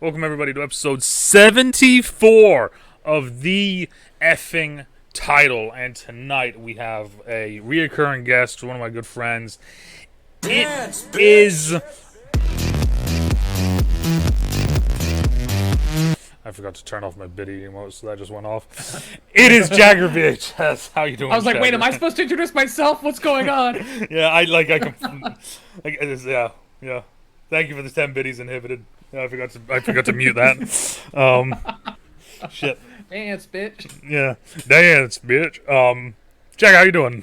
Welcome everybody to episode 74 of the effing title. And tonight we have a reoccurring guest, one of my good friends. Dance, It is... I forgot to turn off my biddy emote, so that just went off. It is Jagger VHS. How you doing, I was like, Jagger? wait, am I supposed to introduce myself? What's going on? Yeah, I can... yeah. Thank you for the 10 biddies inhibited. I forgot to mute that. Shit. Dance, bitch. Yeah. Dance, bitch. Jack, how you doing?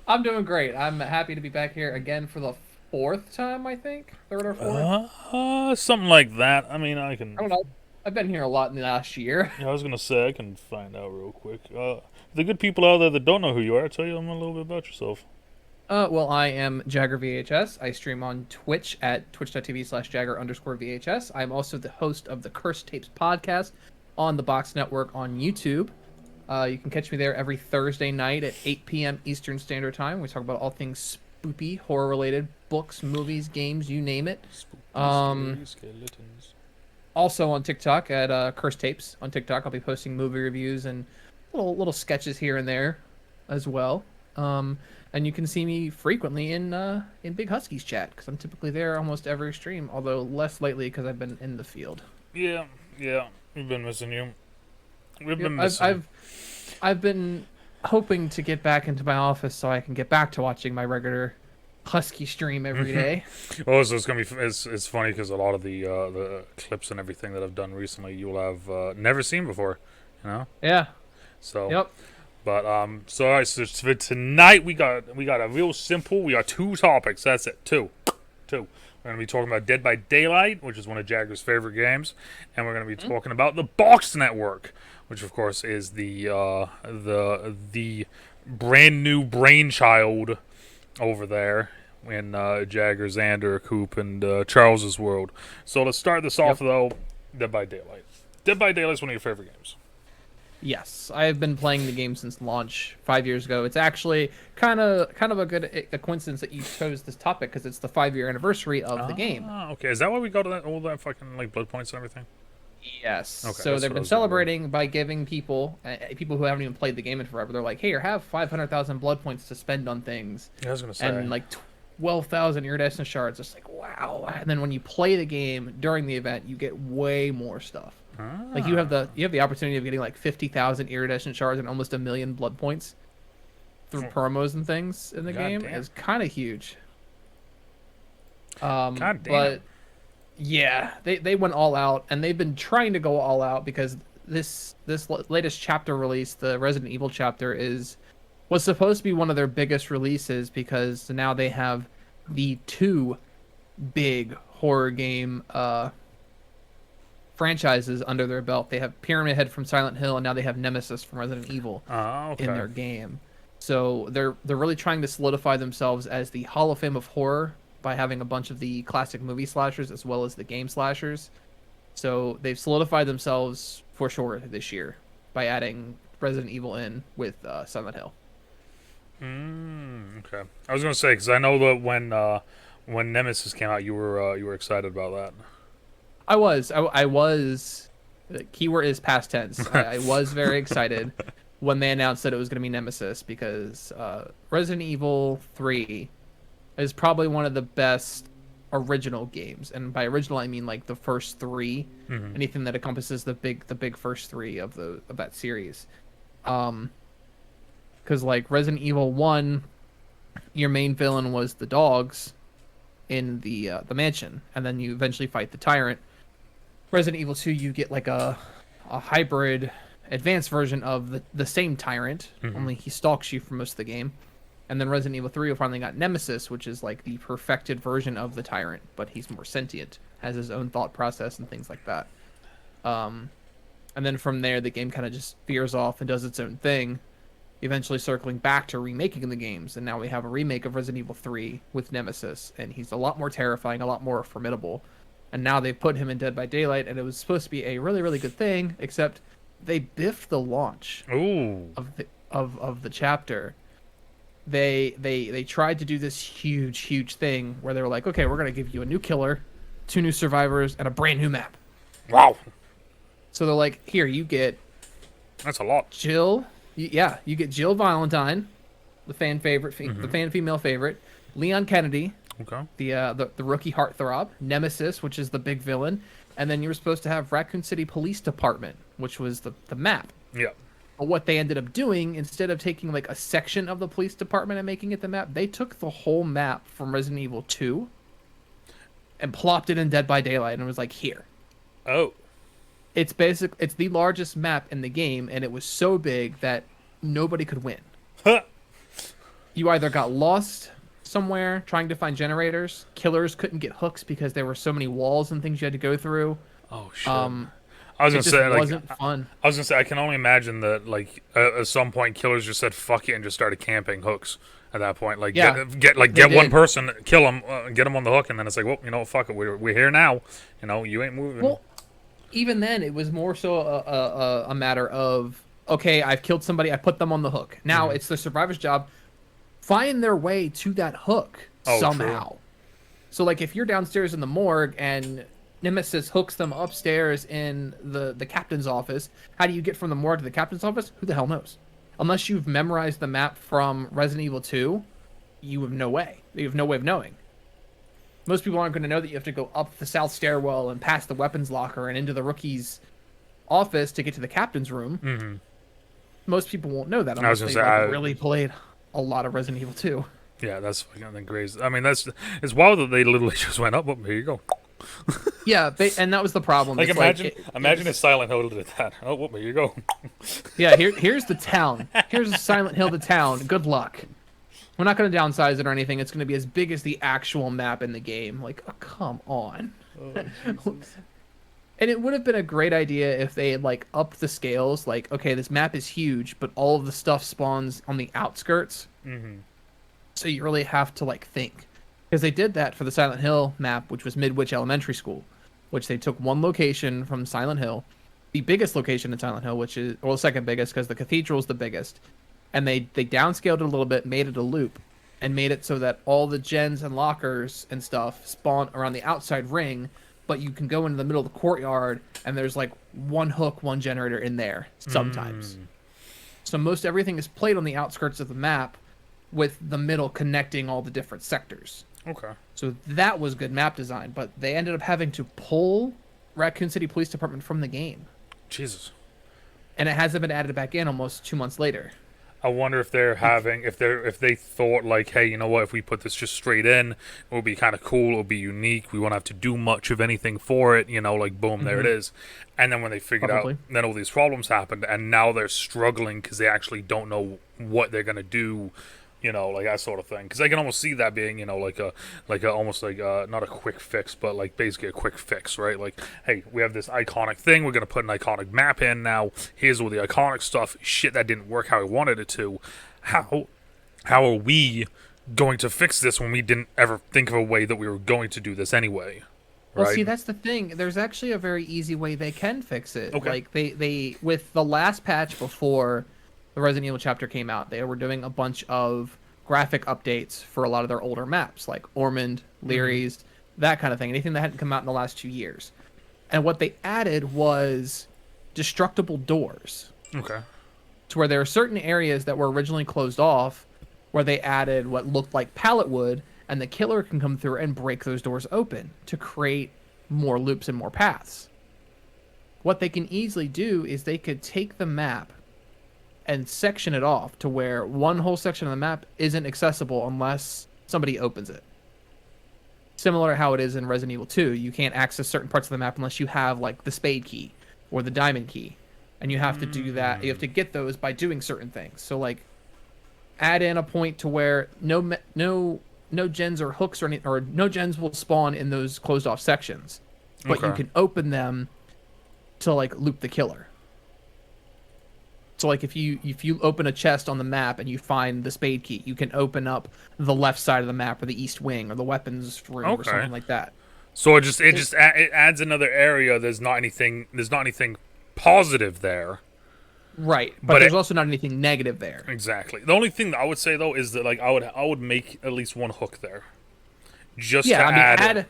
I'm doing great. I'm happy to be back here again for the fourth time, I think. Third or fourth? Something like that. I mean, I can... I don't know. I've been here a lot in the last year. Yeah, I was gonna say, I can find out real quick. The good people out there that don't know who you are, I'll tell you a little bit about yourself. Well, I am Jagger VHS. I stream on Twitch at twitch.tv/Jagger_VHS. I'm also the host of the Cursed Tapes podcast on the Bix Network on YouTube. You can catch me there every Thursday night at 8 p.m. Eastern Standard Time. We talk about all things spoopy, horror-related, books, movies, games, you name it. Spooky, skeletons. Also on TikTok at Cursed Tapes. On TikTok, I'll be posting movie reviews and little sketches here and there as well. And you can see me frequently in Big Husky's chat, because I'm typically there almost every stream, although less lately because I've been in the field. Yeah. We've been missing you. We've been missing you. I've been hoping to get back into my office so I can get back to watching my regular Husky stream every day. Oh, so it's gonna be it's funny because a lot of the clips and everything that I've done recently you'll have never seen before, you know. Yeah. So. Yep. But so all right, so for tonight we got a real simple. We got two topics. That's it. Two. We're gonna be talking about Dead by Daylight, which is one of Jagger's favorite games, and we're gonna be talking about the Bix Network, which of course is the brand new brainchild over there in Jagger, Xander, Coop, and Charles's world. So let's start this off though. Dead by Daylight. Dead by Daylight is one of your favorite games. Yes, I've been playing the game since launch 5 years ago. It's actually kind of a coincidence that you chose this topic because it's the 5-year anniversary of the game. Okay. Is that why we got all that fucking like blood points and everything? Yes. Okay, So they've been celebrating by giving people who haven't even played the game in forever. They're like, "Here, have 500,000 blood points to spend on things." Yeah, I was gonna say. And like 12,000 iridescent shards. It's like, wow. And then when you play the game during the event, you get way more stuff. Like you have the opportunity of getting like 50,000 iridescent shards and almost 1 million blood points through promos and things in the game. Damn. It's kind of huge. God damn. But yeah, they went all out, and they've been trying to go all out because this latest chapter release, the Resident Evil chapter, was supposed to be one of their biggest releases because now they have the two big horror game franchises under their belt. They have Pyramid Head from Silent Hill, and now they have Nemesis from Resident Evil in their game. So they're really trying to solidify themselves as the Hall of Fame of horror by having a bunch of the classic movie slashers as well as the game slashers. So they've solidified themselves for sure this year by adding Resident Evil in with Silent Hill. Okay. I was gonna say because I know that when Nemesis came out, you were excited about that. I was. The keyword is past tense. I was very excited when they announced that it was going to be Nemesis because Resident Evil 3 is probably one of the best original games, and by original I mean like the first three, anything that encompasses the big first three of that series. Because like Resident Evil 1, your main villain was the dogs in the mansion, and then you eventually fight the tyrant. Resident Evil 2, you get like a hybrid advanced version of the same tyrant, only he stalks you for most of the game. And then Resident Evil 3, you finally got Nemesis, which is like the perfected version of the tyrant, but he's more sentient, has his own thought process and things like that. And then from there, the game kind of just veers off and does its own thing, eventually circling back to remaking the games. And now we have a remake of Resident Evil 3 with Nemesis, and he's a lot more terrifying, a lot more formidable. And now they've put him in Dead by Daylight, and it was supposed to be a really, really good thing, except they biffed the launch of the chapter. They tried to do this huge thing where they were like, okay, we're going to give you a new killer, 2 new survivors, and a brand new map. Wow, So they're like, here, you get that's a lot. Jill. You get Jill Valentine, the fan favorite, the fan female favorite. Leon Kennedy, Okay. the rookie heartthrob. Nemesis, which is the big villain. And then you were supposed to have Raccoon City Police Department, which was the map. Yeah. But what they ended up doing, instead of taking like a section of the police department and making it the map, they took the whole map from Resident Evil 2 and plopped it in Dead by Daylight and was like, here. Oh. It's the largest map in the game, and it was so big that nobody could win. Huh. You either got lost somewhere trying to find generators, killers couldn't get hooks because there were so many walls and things you had to go through. Oh shit. I was It gonna just say, like, wasn't fun. I was gonna say, I can only imagine that, like, at some point, killers just said "fuck it" and just started camping hooks. At that point, like, Yeah, get one did. person, kill them, get them on the hook, and then it's like, well, you know, fuck it, we're here now. You know, you ain't moving. Well, even then, it was more so a matter of, okay, I've killed somebody, I put them on the hook. Now it's the survivor's job, find their way to that hook somehow. True. So, like, if you're downstairs in the morgue and Nemesis hooks them upstairs in the captain's office, how do you get from the morgue to the captain's office? Who the hell knows? Unless you've memorized the map from Resident Evil 2, you have no way. You have no way of knowing. Most people aren't going to know that you have to go up the south stairwell and past the weapons locker and into the rookie's office to get to the captain's room. Mm-hmm. Most people won't know that was unless gonna they say, really played a lot of Resident Evil 2. Yeah, that's fucking crazy. I mean, it's wild that they literally just went up. Oh, here you go. Yeah, and that was the problem. Like, It's imagine if Silent Hill did that. Oh, well, here you go. Yeah, here's the town. Here's Silent Hill, the town. Good luck. We're not going to downsize it or anything. It's going to be as big as the actual map in the game. Like, oh, come on. And it would have been a great idea if they had, like, upped the scales. Like, okay, this map is huge, but all of the stuff spawns on the outskirts. Mm-hmm. So you really have to, like, think. Because they did that for the Silent Hill map, which was Midwich Elementary School, which they took one location from Silent Hill, the biggest location in Silent Hill, which is, well, the second biggest, because the cathedral is the biggest. And they downscaled it a little bit, made it a loop, and made it so that all the gens and lockers and stuff spawn around the outside ring, but you can go into the middle of the courtyard, and there's like one hook, one generator in there sometimes. So most everything is played on the outskirts of the map, with the middle connecting all the different sectors. Okay. So that was good map design, but they ended up having to pull Raccoon City Police Department from the game. Jesus. And it hasn't been added back in almost 2 months later. I wonder if if they thought, like, hey, you know what, if we put this just straight in, it will be kind of cool, it'll be unique, we won't have to do much of anything for it, you know, like, boom, there it is. And then when they figured out, then all these problems happened, and now they're struggling because they actually don't know what they're going to do, you know, like that sort of thing. Because I can almost see that being, you know, like almost like not a quick fix, but like basically a quick fix, right? Like, hey, we have this iconic thing, we're gonna put an iconic map in now. Here's all the iconic stuff. Shit, that didn't work how I wanted it to. How are we going to fix this when we didn't ever think of a way that we were going to do this anyway? Right? Well, see, that's the thing. There's actually a very easy way they can fix it. Okay. Like they with the last patch before the Resident Evil chapter came out, they were doing a bunch of graphic updates for a lot of their older maps, like Ormond, Leary's, that kind of thing. Anything that hadn't come out in the last 2 years. And what they added was destructible doors. Okay. To where there are certain areas that were originally closed off, where they added what looked like pallet wood, and the killer can come through and break those doors open to create more loops and more paths. What they can easily do is they could take the map and section it off to where one whole section of the map isn't accessible unless somebody opens it. Similar to how it is in Resident Evil 2, you can't access certain parts of the map unless you have like the spade key or the diamond key. And you have to do that. You have to get those by doing certain things. So like add in a point to where no gens or hooks or no gens will spawn in those closed off sections. But you can open them to like loop the killer. So like if you open a chest on the map and you find the spade key, you can open up the left side of the map or the east wing or the weapons room or something like that. So it adds another area. There's not anything positive there. Right, but there's also not anything negative there. Exactly. The only thing that I would say though is that like I would make at least one hook there. Just to add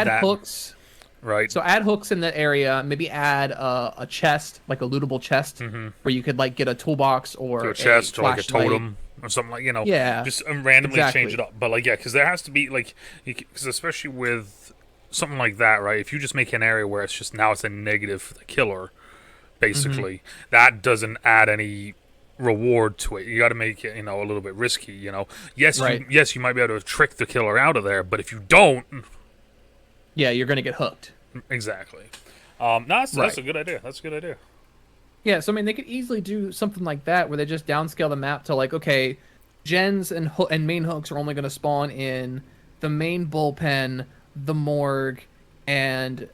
that. Hooks. right? So add hooks in that area. Maybe add a chest, like a lootable chest, where you could like get a toolbox or To a chest or like a flashlight. totem or something like, Yeah, just randomly change exactly. it up. But like, yeah, because there has to be like, because especially with something like that, right? If you just make an area where it's just now it's a negative for the killer, basically, that doesn't add any reward to it. You got to make it, a little bit risky. Yes, Right. you might be able to trick the killer out of there, but if you don't, Yeah, you're gonna get hooked. exactly. No, that's Right. a good idea. That's a good idea. Yeah, so I mean, they could easily do something like that where they just downscale the map to like, okay, gens and main hooks are only going to spawn in the main bullpen, the morgue, and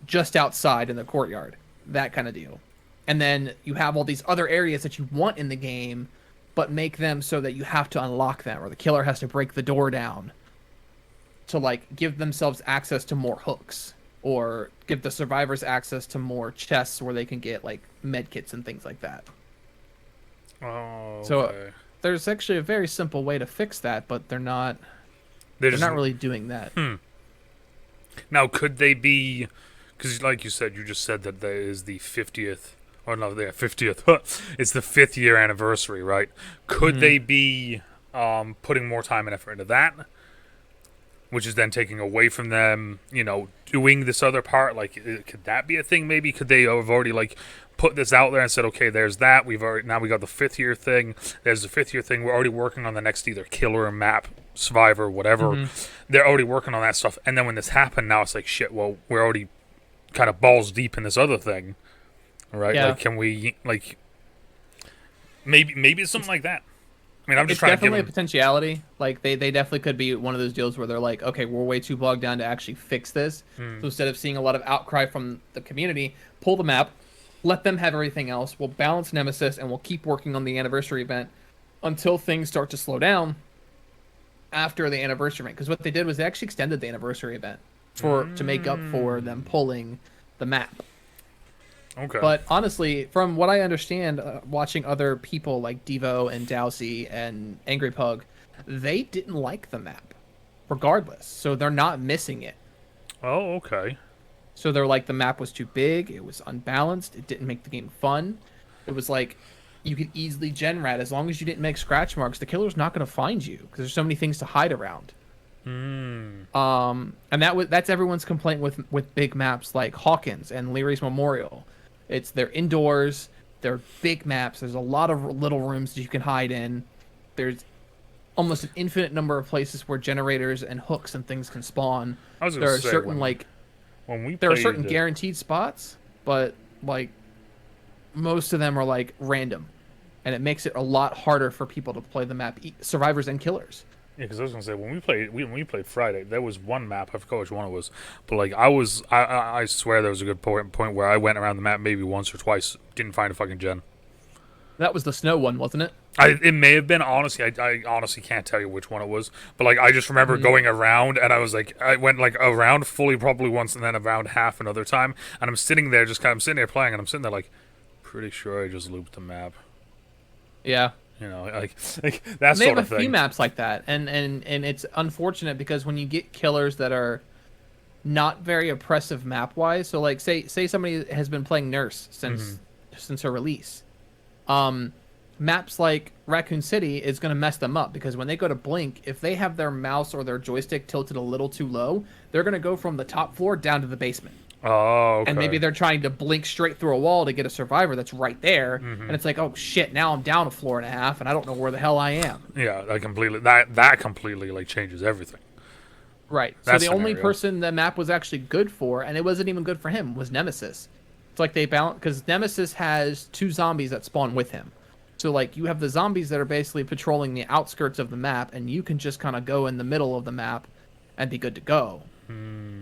just outside in the courtyard, that kind of deal. And then you have all these other areas that you want in the game, but make them so that you have to unlock them, or the killer has to break the door down to like give themselves access to more hooks, or give the survivors access to more chests where they can get like med kits and things like that. Oh, So okay. there's actually a very simple way to fix that, but they're not They're they're just, not really doing that. now, could they be? Because, like you said, you just said that there is the 50th. Or no, the 50th. It's the 5th year anniversary, right? Could they be putting more time and effort into that? Which is then taking away from them, doing this other part. Like, could that be a thing? Maybe could they have already like put this out there and said, okay, there's that. We got the 5th year thing. There's the 5th year thing. We're already working on the next either killer, map, survivor, whatever. They're already working on that stuff. And then when this happened, now it's like shit. Well, we're already kind of balls deep in this other thing, right? Yeah. Like, can we like maybe it's something like that? I mean, I'm just It's trying to give definitely a them. potentiality. Like they definitely could be one of those deals where they're like, okay, we're way too bogged down to actually fix this. So instead of seeing a lot of outcry from the community, pull the map, let them have everything else. We'll balance Nemesis and we'll keep working on the anniversary event until things start to slow down after the anniversary event. Because what they did was they actually extended the anniversary event to make up for them pulling the map. Okay. But honestly, from what I understand, watching other people like Devo and Dowsey and Angry Pug, they didn't like the map, regardless. So they're not missing it. Oh, okay. So they're like, the map was too big, it was unbalanced, it didn't make the game fun. It was like, you could easily gen rat as long as you didn't make scratch marks. The killer's not going to find you because there's so many things to hide around. And that's everyone's complaint with big maps like Hawkins and Leary's Memorial. They're indoors, they're big maps. There's a lot of little rooms that you can hide in. There's almost an infinite number of places where generators and hooks and things can spawn. I was There gonna are say certain when we there are played certain the- guaranteed spots, but like most of them are like random, and it makes it a lot harder for people to play the map, survivors and killers. Yeah, because I was gonna say when we played Friday, there was one map. I forgot which one it was, but like I swear there was a good point where I went around the map maybe once or twice, didn't find a fucking gen. That was the snow one, wasn't it? It may have been, honestly. I honestly can't tell you which one it was, but like I just remember going around, and I was like, I went like around fully probably once, and then around half another time, and I'm sitting there I'm sitting there playing, and I'm sitting there like, pretty sure I just looped the map. Yeah. Like that They sort have of a few thing. maps like that, and it's unfortunate because when you get killers that are not very oppressive map wise, so like say somebody has been playing Nurse since her release, maps like Raccoon City is going to mess them up because when they go to blink, if they have their mouse or their joystick tilted a little too low, they're going to go from the top floor down to the basement. Oh, okay. And maybe they're trying to blink straight through a wall to get a survivor that's right there, and it's like, oh shit, now I'm down a floor and a half, and I don't know where the hell I am. Yeah, that completely like changes everything. Right. That So the only scenario. person the map was actually good for, and it wasn't even good for him, was Nemesis. It's like they balance because Nemesis has 2 zombies that spawn with him. So like you have the zombies that are basically patrolling the outskirts of the map, and you can just kind of go in the middle of the map and be good to go.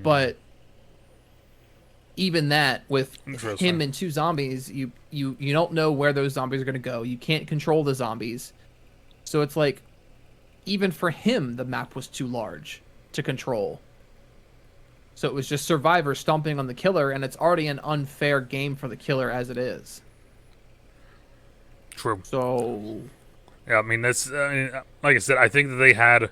But even that, with Interesting. him and 2 zombies, you don't know where those zombies are going to go. You can't control the zombies. So it's like, even for him, the map was too large to control. So it was just survivors stomping on the killer, and it's already an unfair game for the killer as it is. True. So Yeah, I mean that's like I said, I think that they had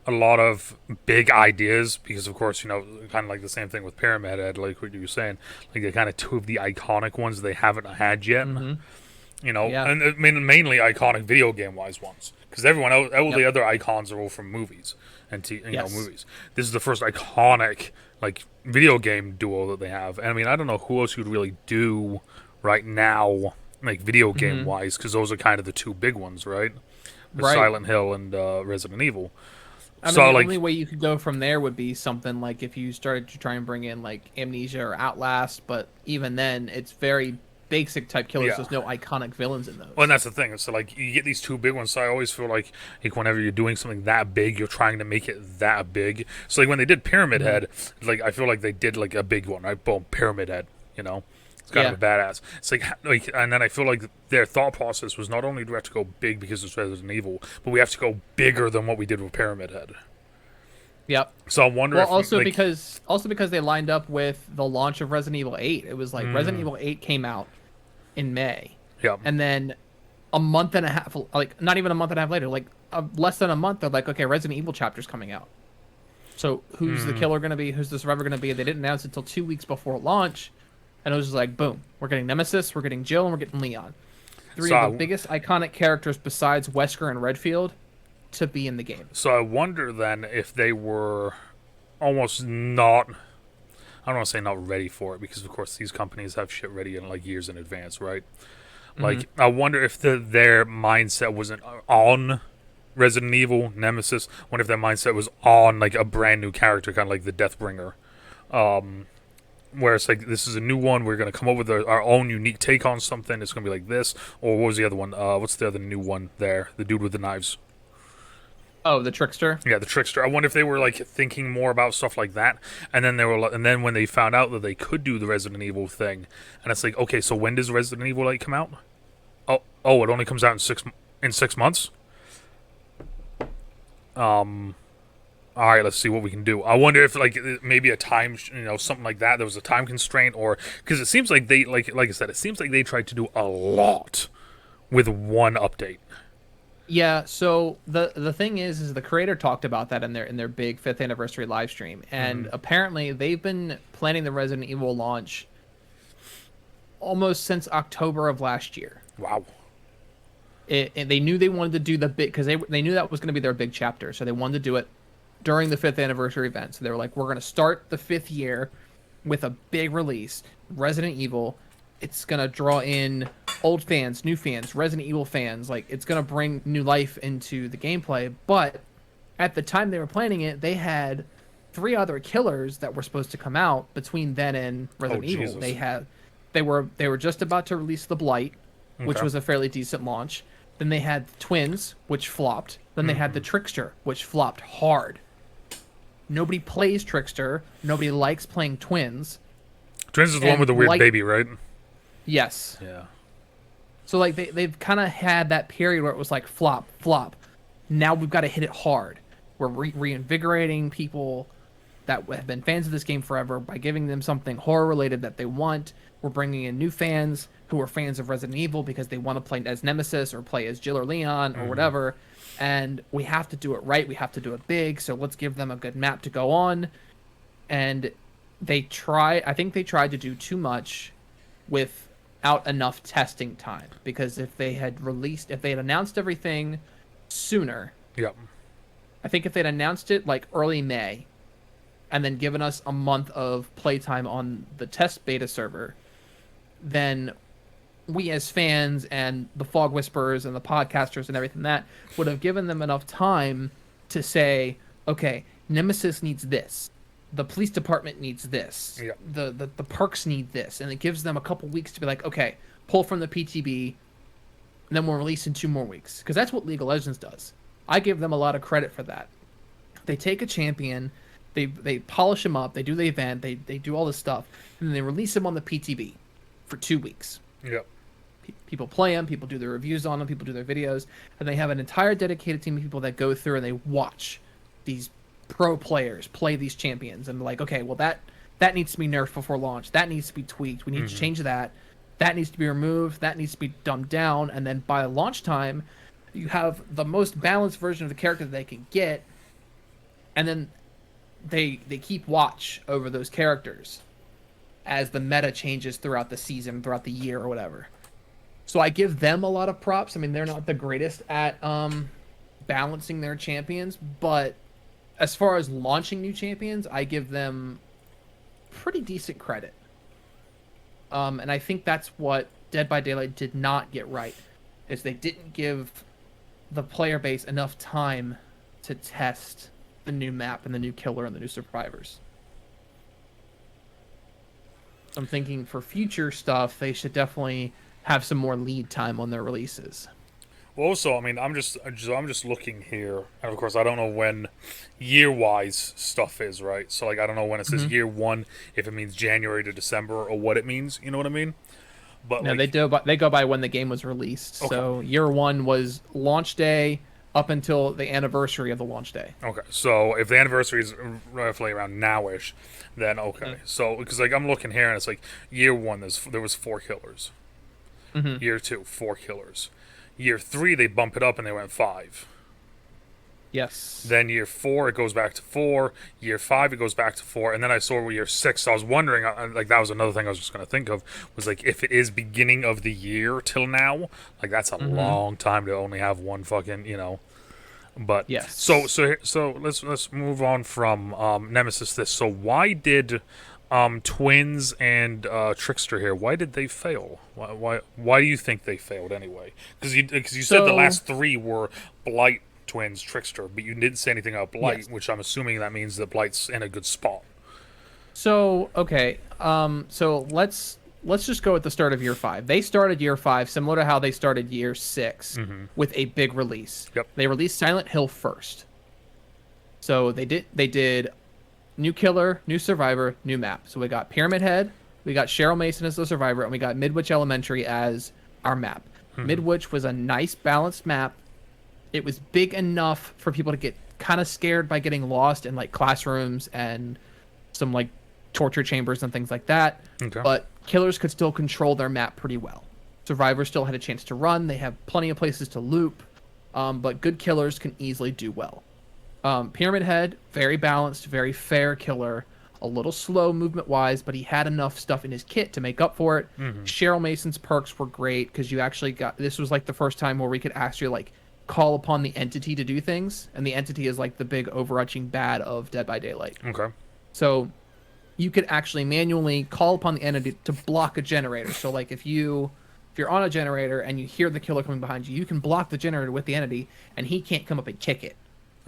a lot of big ideas because, of course, kind of like the same thing with Pyramid Head, like what you were saying. Like, they kind of two of the iconic ones they haven't had yet. Mm-hmm. Yeah. And I mean, mainly iconic video game wise ones, because everyone else, all the Yep. other icons are all from movies and Yes. movies. This is the first iconic like video game duo that they have. And I mean, I don't know who else you'd really do right now, like video game wise, because those are kind of the two big ones, right? With Right. Silent Hill and Resident Evil. I mean, So the like, only way you could go from there would be something like if you started to try and bring in like Amnesia or Outlast, but even then, it's very basic type killers. Yeah. There's no iconic villains in those. well, and that's the thing. So like, you get these two big ones. So I always feel like whenever you're doing something that big, you're trying to make it that big. So like when they did Pyramid Head, like I feel like they did like a big one, right? Boom, Pyramid Head. It's kind of a badass. It's like, and then I feel like their thought process was not only do we have to go big because it's Resident Evil, but we have to go bigger than what we did with Pyramid Head. Yep. So I wonder Well, if also like, because they lined up with the launch of Resident Evil 8. It was like Resident Evil 8 came out in May, yeah, and then a month and a half, like not even a month and a half later, like less than a month, they're like, okay, Resident Evil chapter's coming out. So who's the killer going to be? Who's the survivor going to be? They didn't announce it until 2 weeks before launch, and it was just like, boom, we're getting Nemesis, we're getting Jill, and we're getting Leon. Three of the biggest iconic characters besides Wesker and Redfield to be in the game. So I wonder then if they were almost not. I don't want to say not ready for it because of course these companies have shit ready in like years in advance, right? Like I wonder if their mindset wasn't on Resident Evil Nemesis. I wonder if their mindset was on like a brand new character, kind of like the Deathbringer. Where it's like, this is a new one. We're gonna come up with our own unique take on something. It's gonna be like this, or what was the other one? What's the other new one there? The dude with the knives. Oh, the Trickster. Yeah, the Trickster. I wonder if they were like thinking more about stuff like that, and then and then when they found out that they could do the Resident Evil thing, and it's like, okay, so when does Resident Evil 8 come out? Oh, it only comes out in 6 months. All right, let's see what we can do. I wonder if like maybe a time, something like that. There was a time constraint, or because it seems like they like I said, it seems like they tried to do a lot with one update. Yeah, so the thing is the creator talked about that in their big 5th anniversary live stream, and apparently they've been planning the Resident Evil launch almost since October of last year. Wow. And they knew they wanted to do the big because they knew that was going to be their big chapter, so they wanted to do it during the 5th anniversary event. So they were like, we're going to start the 5th year with a big release, Resident Evil. It's going to draw in old fans, new fans, Resident Evil fans. Like, it's going to bring new life into the gameplay. But at the time they were planning it, they had 3 other killers that were supposed to come out between then and Resident Evil. Jesus. They were just about to release The Blight, which was a fairly decent launch. Then they had Twins, which flopped. Then they had the Trickster, which flopped hard. Nobody plays Trickster. Nobody likes playing Twins. Twins is the one with the weird baby, right? Yes. Yeah. So like they've kind of had that period where it was like flop, flop. Now we've got to hit it hard. We're reinvigorating people that have been fans of this game forever by giving them something horror related that they want. We're bringing in new fans who are fans of Resident Evil because they want to play as Nemesis or play as Jill or Leon or whatever. And we have to do it right. We have to do it big. So let's give them a good map to go on. And I think they tried to do too much without enough testing time, because if they had announced everything sooner, Yep. I think if they'd announced it like early May and then given us a month of playtime on the test beta server, then we as fans and the Fog Whisperers and the podcasters and everything that would have given them enough time to say, okay, Nemesis needs this. The police department needs this. Yeah. The perks need this. And it gives them a couple weeks to be like, okay, pull from the PTB, and then we'll release in 2 more weeks. Because that's what League of Legends does. I give them a lot of credit for that. They take a champion, they polish him up, they do the event, they do all this stuff, and then they release him on the PTB for 2 weeks. Yep. People play them, people do their reviews on them, people do their videos, and they have an entire dedicated team of people that go through and they watch these pro players play these champions, and like, okay, well that needs to be nerfed before launch, that needs to be tweaked, we need to change that needs to be removed, that needs to be dumbed down, and then by launch time you have the most balanced version of the character that they can get, and then they keep watch over those characters as the meta changes throughout the season, throughout the year, or whatever. So I give them a lot of props. I mean, they're not the greatest at balancing their champions, but as far as launching new champions, I give them pretty decent credit. And I think that's what Dead by Daylight did not get right, is they didn't give the player base enough time to test the new map and the new killer and the new survivors. I'm thinking for future stuff, they should definitely have some more lead time on their releases. Well, also, I mean, I'm just looking here, and of course, I don't know when year-wise stuff is, right? So, like, I don't know when it says year one, if it means January to December, or what it means. You know what I mean? But No, like, they go by when the game was released. Okay. So year one was launch day up until the anniversary of the launch day. okay, so if the anniversary is roughly around nowish, then okay. So, because like I'm looking here, and it's like year one, there was 4 killers. Year 2, 4 killers. Year 3, they bump it up and they went 5. Yes. Then year 4, it goes back to 4. Year 5, it goes back to 4. And then I saw year 6. So I was wondering, like, that was another thing I was just going to think of, was like, if it is beginning of the year till now, like, that's a long time to only have one fucking, you know. But Yes. So let's move on from Nemesis. So why did Twins and Trickster here? Why did they fail? Why do you think they failed anyway? Because you said the last 3 were Blight, Twins, Trickster, but you didn't say anything about Blight, Yes. which I'm assuming that means that Blight's in a good spot. So okay, so let's just go at the start of year 5. They started year 5 similar to how they started year 6 with a big release. Yep. They released Silent Hill first. So they did new killer, new survivor, new map. So we got Pyramid Head, we got Cheryl Mason as the survivor, and we got Midwich Elementary as our map. Midwich was a nice balanced map. It was big enough for people to get kind of scared by getting lost in like classrooms and some like torture chambers and things like that. Okay. But killers could still control their map pretty well. Survivors still had a chance to run. They have plenty of places to loop. But good killers can easily do well. Pyramid Head, very balanced, very fair killer. A little slow movement-wise, but he had enough stuff in his kit to make up for it. Cheryl Mason's perks were great because you actually got... This was like the first time where we could actually like call upon the entity to do things. And the entity is like the big overarching bad of Dead by Daylight. Okay. So you could actually manually call upon the entity to block a generator. So like if you're on a generator and you hear the killer coming behind you, you can block the generator with the entity and he can't come up and kick it.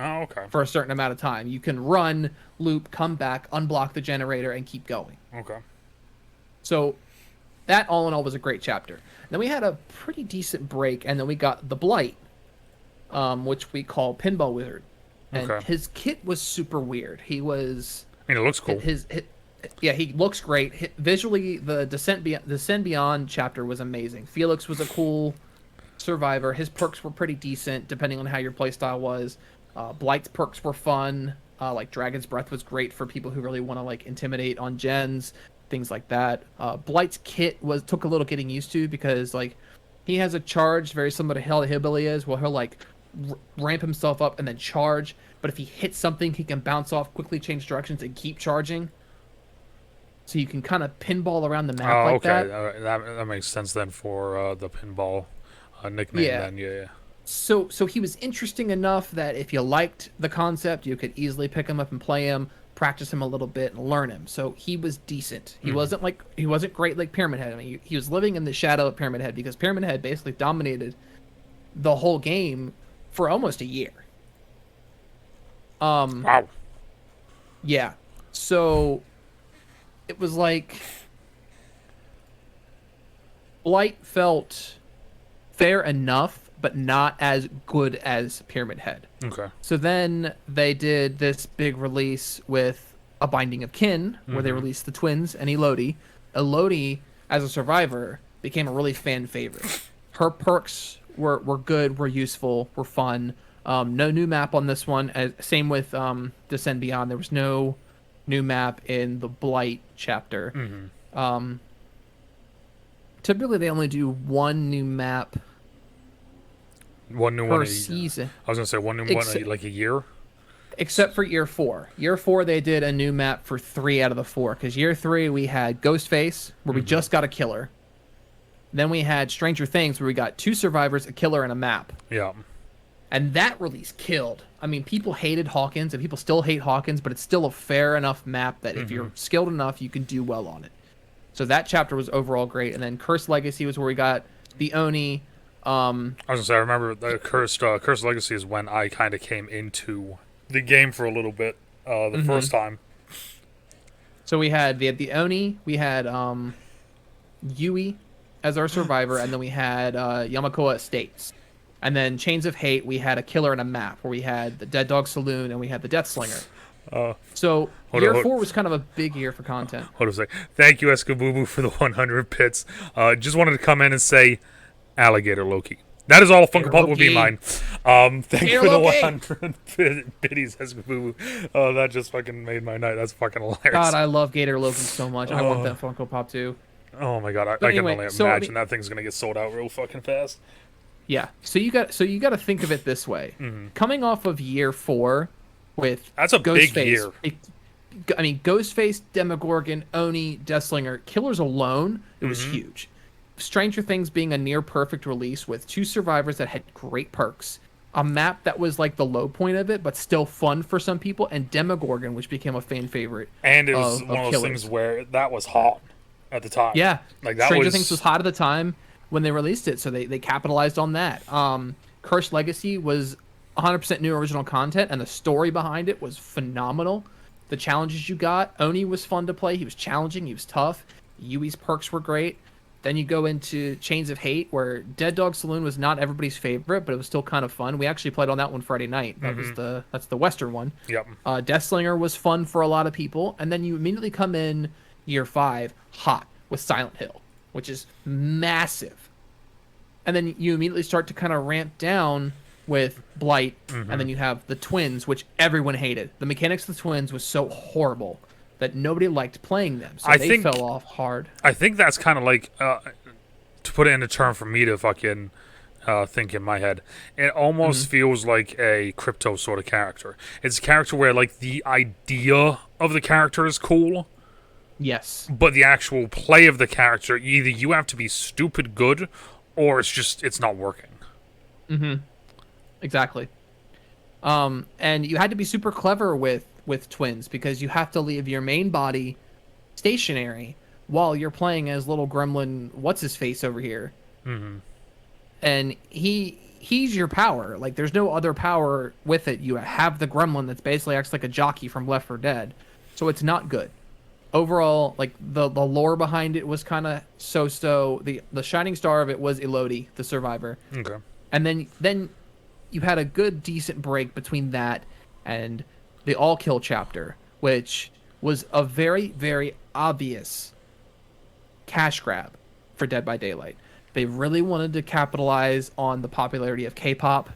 Oh, okay. For a certain amount of time. You can run, loop, come back, unblock the generator, and keep going. Okay. So that all in all was a great chapter. Then we had a pretty decent break, and then we got the Blight, which we call Pinball Wizard. And his kit was super weird. He was... I mean, it looks cool. Yeah, he looks great. Visually, the Descent Beyond chapter was amazing. Felix was a cool survivor. His perks were pretty decent, depending on how your playstyle was. Blight's perks were fun. Like Dragon's Breath was great for people who really want to like intimidate on gens, things like that. Blight's kit took a little getting used to because like he has a charge very similar to how the Hillbilly is, where he'll like ramp himself up and then charge. But if he hits something, he can bounce off, quickly change directions, and keep charging. So you can kind of pinball around the map like that. That makes sense then for the pinball nickname. Yeah. Then yeah. So he was interesting enough that if you liked the concept, you could easily pick him up and play him, practice him a little bit, and learn him. So he was decent. He wasn't great like Pyramid Head. I mean, he was living in the shadow of Pyramid Head because Pyramid Head basically dominated the whole game for almost a year. Wow. Yeah. So it was like Blight felt fair enough, but not as good as Pyramid Head. Okay. So then they did this big release with A Binding of Kin, where they released the twins and Elodie. Elodie, as a survivor, became a really fan favorite. Her perks were good, were useful, were fun. No new map on this one. Same with Descend Beyond. There was no new map in the Blight chapter. Typically, they only do one new map One new per one season. I was gonna say one new one like a year. Except for year 4. Year 4, they did a new map for 3 out of the 4. Because year 3, we had Ghostface, where we just got a killer. Then we had Stranger Things, where we got 2 survivors, a killer, and a map. Yeah. And that release killed. I mean, people hated Hawkins, and people still hate Hawkins, but it's still a fair enough map that if you're skilled enough, you can do well on it. So that chapter was overall great. And then Cursed Legacy was where we got the Oni. I was gonna say, I remember the Cursed Legacy is when I kind of came into the game for a little bit, the first time. So we had the Oni, we had Yui as our survivor, and then we had Yamakoa Estates. And then Chains of Hate, we had a killer and a map, where we had the Dead Dog Saloon and we had the Death Slinger. So year 4 was kind of a big year for content. Hold on a sec. Thank you, Escabubu, for the 100 bits. Just wanted to come in and say, Alligator Loki. That is all Funko Pop will be mine. Thank you for the 100 biddies, Escabubu. Oh, that just fucking made my night. That's fucking hilarious. God, I love Gator Loki so much. I want that Funko Pop too. Oh my god, I can only imagine that thing's gonna get sold out real fucking fast. Yeah. So you got to think of it this way. Coming off of year 4 with that's a big year. I mean, Ghostface, Demogorgon, Oni, Deathslinger, Killers alone, it was huge. Stranger Things being a near perfect release with 2 survivors that had great perks, a map that was like the low point of it, but still fun for some people, and Demogorgon, which became a fan favorite. And it was one of those things where that was hot at the time. Yeah, like that Stranger Things was hot at the time when they released it, so they capitalized on that. Cursed Legacy was 100% new original content, and the story behind it was phenomenal. The challenges you got, Oni was fun to play. He was challenging. He was tough. Yui's perks were great. Then you go into Chains of Hate, where Dead Dog Saloon was not everybody's favorite, but it was still kind of fun. We actually played on that one Friday night. That's the Western one. Yep. Deathslinger was fun for a lot of people, and then you immediately come in year 5 hot with Silent Hill, which is massive. And then you immediately start to kind of ramp down with Blight, and then you have the Twins, which everyone hated. The mechanics of the Twins was so horrible that nobody liked playing them, so they fell off hard. I think that's kind of like, to put it in a term for me to fucking think in my head, it almost feels like a Crypto sort of character. It's a character where, like, the idea of the character is cool. Yes. But the actual play of the character, either you have to be stupid good, or it's not working. Exactly. And you had to be super clever with Twins, because you have to leave your main body stationary while you're playing as little gremlin what's-his-face over here. And he's your power. Like, there's no other power with it. You have the gremlin that's basically acts like a jockey from Left 4 Dead. So it's not good. Overall, like, the lore behind it was kind of so-so. The shining star of it was Elodie, the survivor. Okay. And then you had a good, decent break between that and the all-kill chapter, which was a very, very obvious cash grab for Dead by Daylight. They really wanted to capitalize on the popularity of K-pop.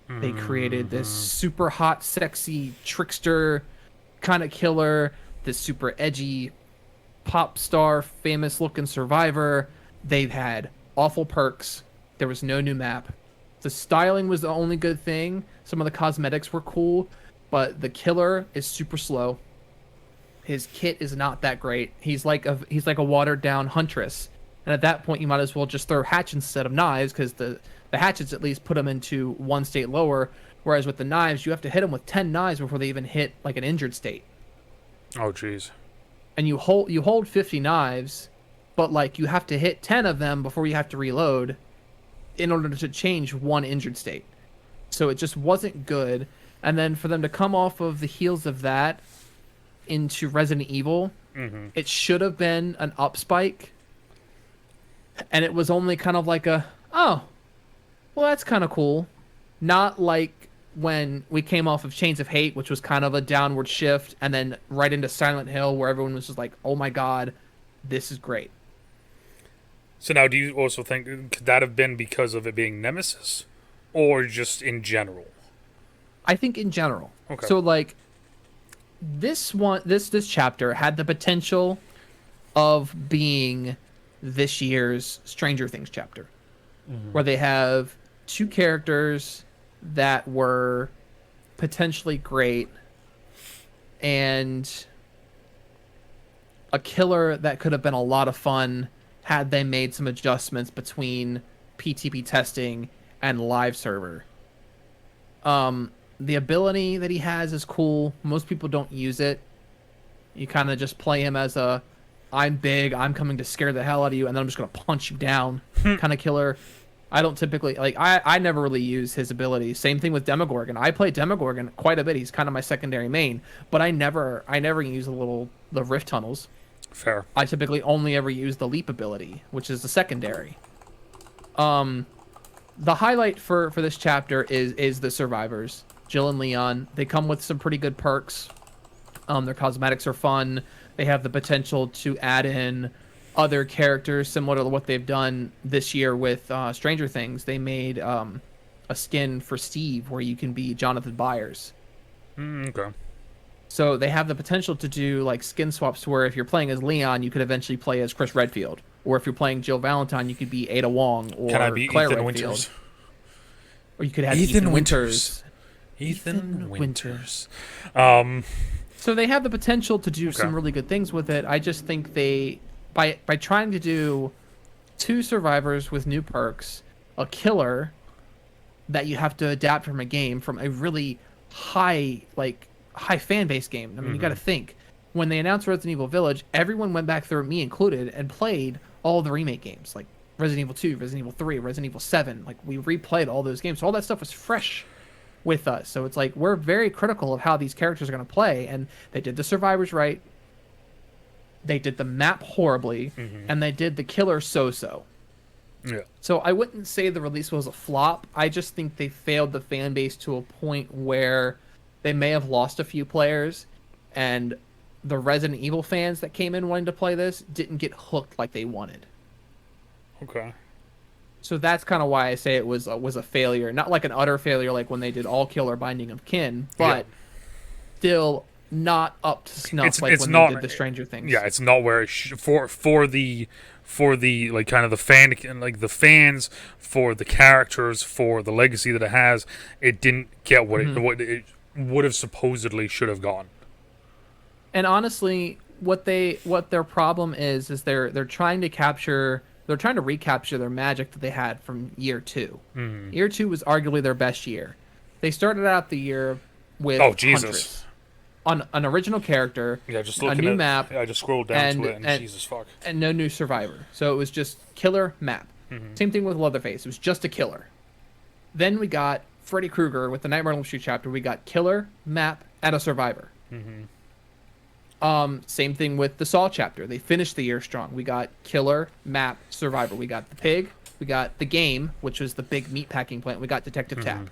They created this super hot, sexy, trickster kind of killer, this super edgy pop star, famous-looking survivor. They've had awful perks. There was no new map. The styling was the only good thing. Some of the cosmetics were cool, but the killer is super slow. His kit is not that great. He's like a watered down huntress, and at that point you might as well just throw hatchets instead of knives, because the hatchets at least put him into one state lower, whereas with the knives you have to hit them with 10 knives before they even hit like an injured state. Oh jeez. And you hold 50 knives, but like you have to hit 10 of them before you have to reload in order to change one injured state. So it just wasn't good. And then for them to come off of the heels of that into Resident Evil, it should have been an up spike. And it was only kind of like well, that's kind of cool. Not like when we came off of Chains of Hate, which was kind of a downward shift, and then right into Silent Hill, where everyone was just like, oh my god, this is great. So now, do you also think, could that have been because of it being Nemesis? Or just in general? I think in general. Okay. So, like, this chapter had the potential of being this year's Stranger Things chapter, where they have 2 characters that were potentially great, and a killer that could have been a lot of fun had they made some adjustments between PTP testing and live server. The ability that he has is cool. Most people don't use it. You kind of just play him as a, I'm big, I'm coming to scare the hell out of you, and then I'm just going to punch you down kind of killer. I don't typically, like, I never really use his ability. Same thing with Demogorgon. I play Demogorgon quite a bit. He's kind of my secondary main, but I never use the rift tunnels. Fair. I typically only ever use the leap ability, which is the secondary. The highlight for this chapter is the survivors. Jill and Leon. They come with some pretty good perks. Their cosmetics are fun. They have the potential to add in other characters similar to what they've done this year with Stranger Things. They made a skin for Steve where you can be Jonathan Byers. Okay. So they have the potential to do like skin swaps where if you're playing as Leon, you could eventually play as Chris Redfield. Or if you're playing Jill Valentine, you could be Ada Wong or Can I be Claire Ethan Redfield. Winters? Or you could have Ethan Winters. Ethan Winters. So they have the potential to do some really good things with it. I just think they, by trying to do 2 survivors with new perks, a killer that you have to adapt from a game, from a really high fan base game. I mean, you got to think. When they announced Resident Evil Village, everyone went back through, me included, and played all the remake games, like Resident Evil 2, Resident Evil 3, Resident Evil 7. Like, we replayed all those games. So all that stuff was fresh with us. So it's like, we're very critical of how these characters are going to play, and they did the survivors right. They did the map horribly, and they did the killer so-so. Yeah. So I wouldn't say the release was a flop. I just think they failed the fan base to a point where they may have lost a few players, and the Resident Evil fans that came in wanting to play this didn't get hooked like they wanted. Okay. So that's kind of why I say it was a failure. Not like an utter failure like when they did All Kill or Binding of Kin, but still not up to snuff when they did the Stranger Things. Yeah, it's not where it for the like kind of the fans, for the characters, for the legacy that it has. It didn't get what it would have supposedly should have gone. And honestly, what their problem is they're trying to recapture their magic that they had from year 2. Year 2 was arguably their best year. They started out the year with Huntress, on an original character, just a new map. I just scrolled down to it, and Jesus fuck, and no new survivor. So it was just killer map. Same thing with Leatherface. It was just a killer. Then we got Freddy Krueger with the Nightmare on Elm Street chapter. We got killer map and a survivor. Same thing with the Saw chapter. They finished the year strong. We got killer, map, survivor. We got the pig. We got the game, which was the big meat packing plant. We got Detective Tap.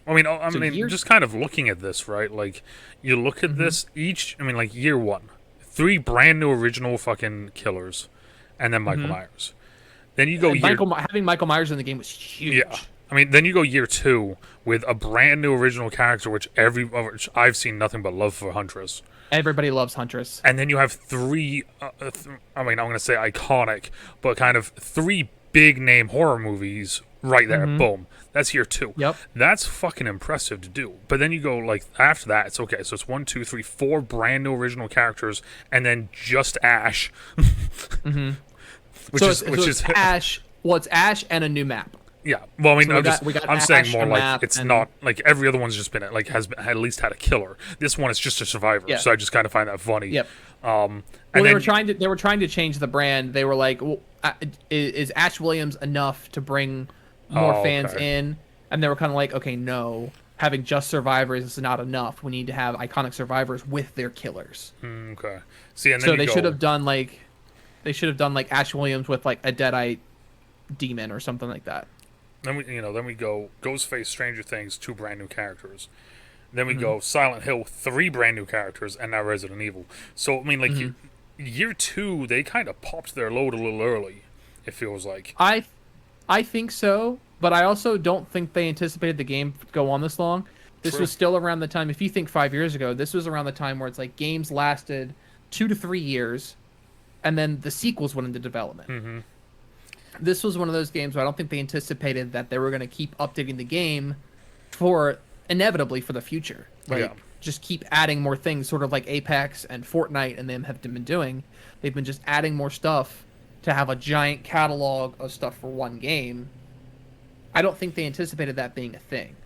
I mean, just kind of looking at this, right? Like, you look at this like year 1, 3 brand new original fucking killers, and then Michael Myers. Then you go having Michael Myers in the game was huge. Yeah. I mean, then you go year 2 with a brand new original character, which I've seen nothing but love for Huntress. Everybody loves Huntress. And then you have 3, I'm going to say iconic, but kind of 3 big name horror movies right there. Boom. That's year 2. Yep. That's fucking impressive to do. But then you go, like, after that, it's okay. So it's 1, 2, 3, 4 brand new original characters, and then just Ash. Which is Ash. Well, it's Ash and a new map. Yeah, well, I mean, So I'm saying more like it's not like every other one's just been like has at least had a killer. This one is just a survivor, so I just kind of find that funny. Yep. And they were trying to change the brand. They were like, well, is Ash Williams enough to bring more fans in? And they were kind of like, okay, no, having just survivors is not enough. We need to have iconic survivors with their killers. Okay. See, and then so they should have done like Ash Williams with like a Deadite demon or something like that. Then we go Ghostface, Stranger Things, 2 brand new characters. Then we go Silent Hill, 3 brand new characters, and now Resident Evil. So I mean, like year 2, they kind of popped their load a little early. It feels like. I think so, but I also don't think they anticipated the game to go on this long. This was still around the time. If you think 5 years ago, this was around the time where it's like games lasted 2 to 3 years, and then the sequels went into development. This was one of those games where I don't think they anticipated that they were going to keep updating the game for inevitably for the future. Like, just keep adding more things, sort of like Apex and Fortnite and them have been doing. They've been just adding more stuff to have a giant catalog of stuff for one game. I don't think they anticipated that being a thing.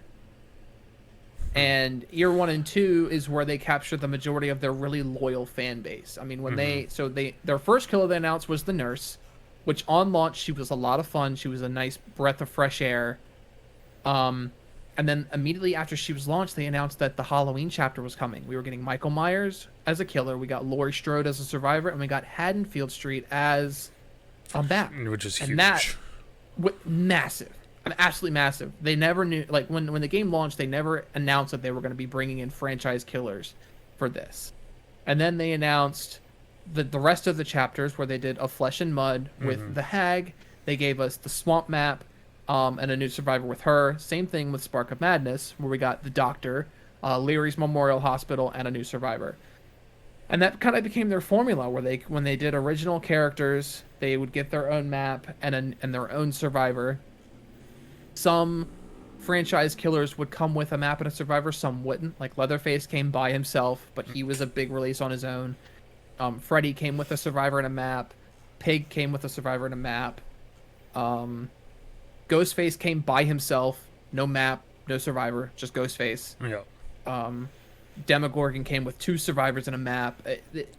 And year 1 and 2 is where they captured the majority of their really loyal fan base. I mean, when their first killer they announced was the nurse, which on launch she was a lot of fun. She was a nice breath of fresh air. And then immediately after she was launched, they announced that the Halloween chapter was coming. We were getting Michael Myers as a killer, we got Laurie Strode as a survivor, and we got Haddonfield Street as a bat, which is and huge. That massive. Absolutely massive. They never knew, like, when the game launched, they never announced that they were going to be bringing in franchise killers for this. And then they announced the rest of the chapters where they did A Flesh and Mud with the Hag. They gave us the Swamp Map and a new survivor with her. Same thing with Spark of Madness, where we got the Doctor, Leary's Memorial Hospital, and a new survivor. And that kind of became their formula, where when they did original characters, they would get their own map and their own survivor. Some franchise killers would come with a map and a survivor, some wouldn't. Like Leatherface came by himself, but he was a big release on his own. Freddy came with a survivor and a map. Pig came with a survivor and a map. Ghostface came by himself, no map, no survivor, just Ghostface. Yeah. Demogorgon came with 2 survivors and a map.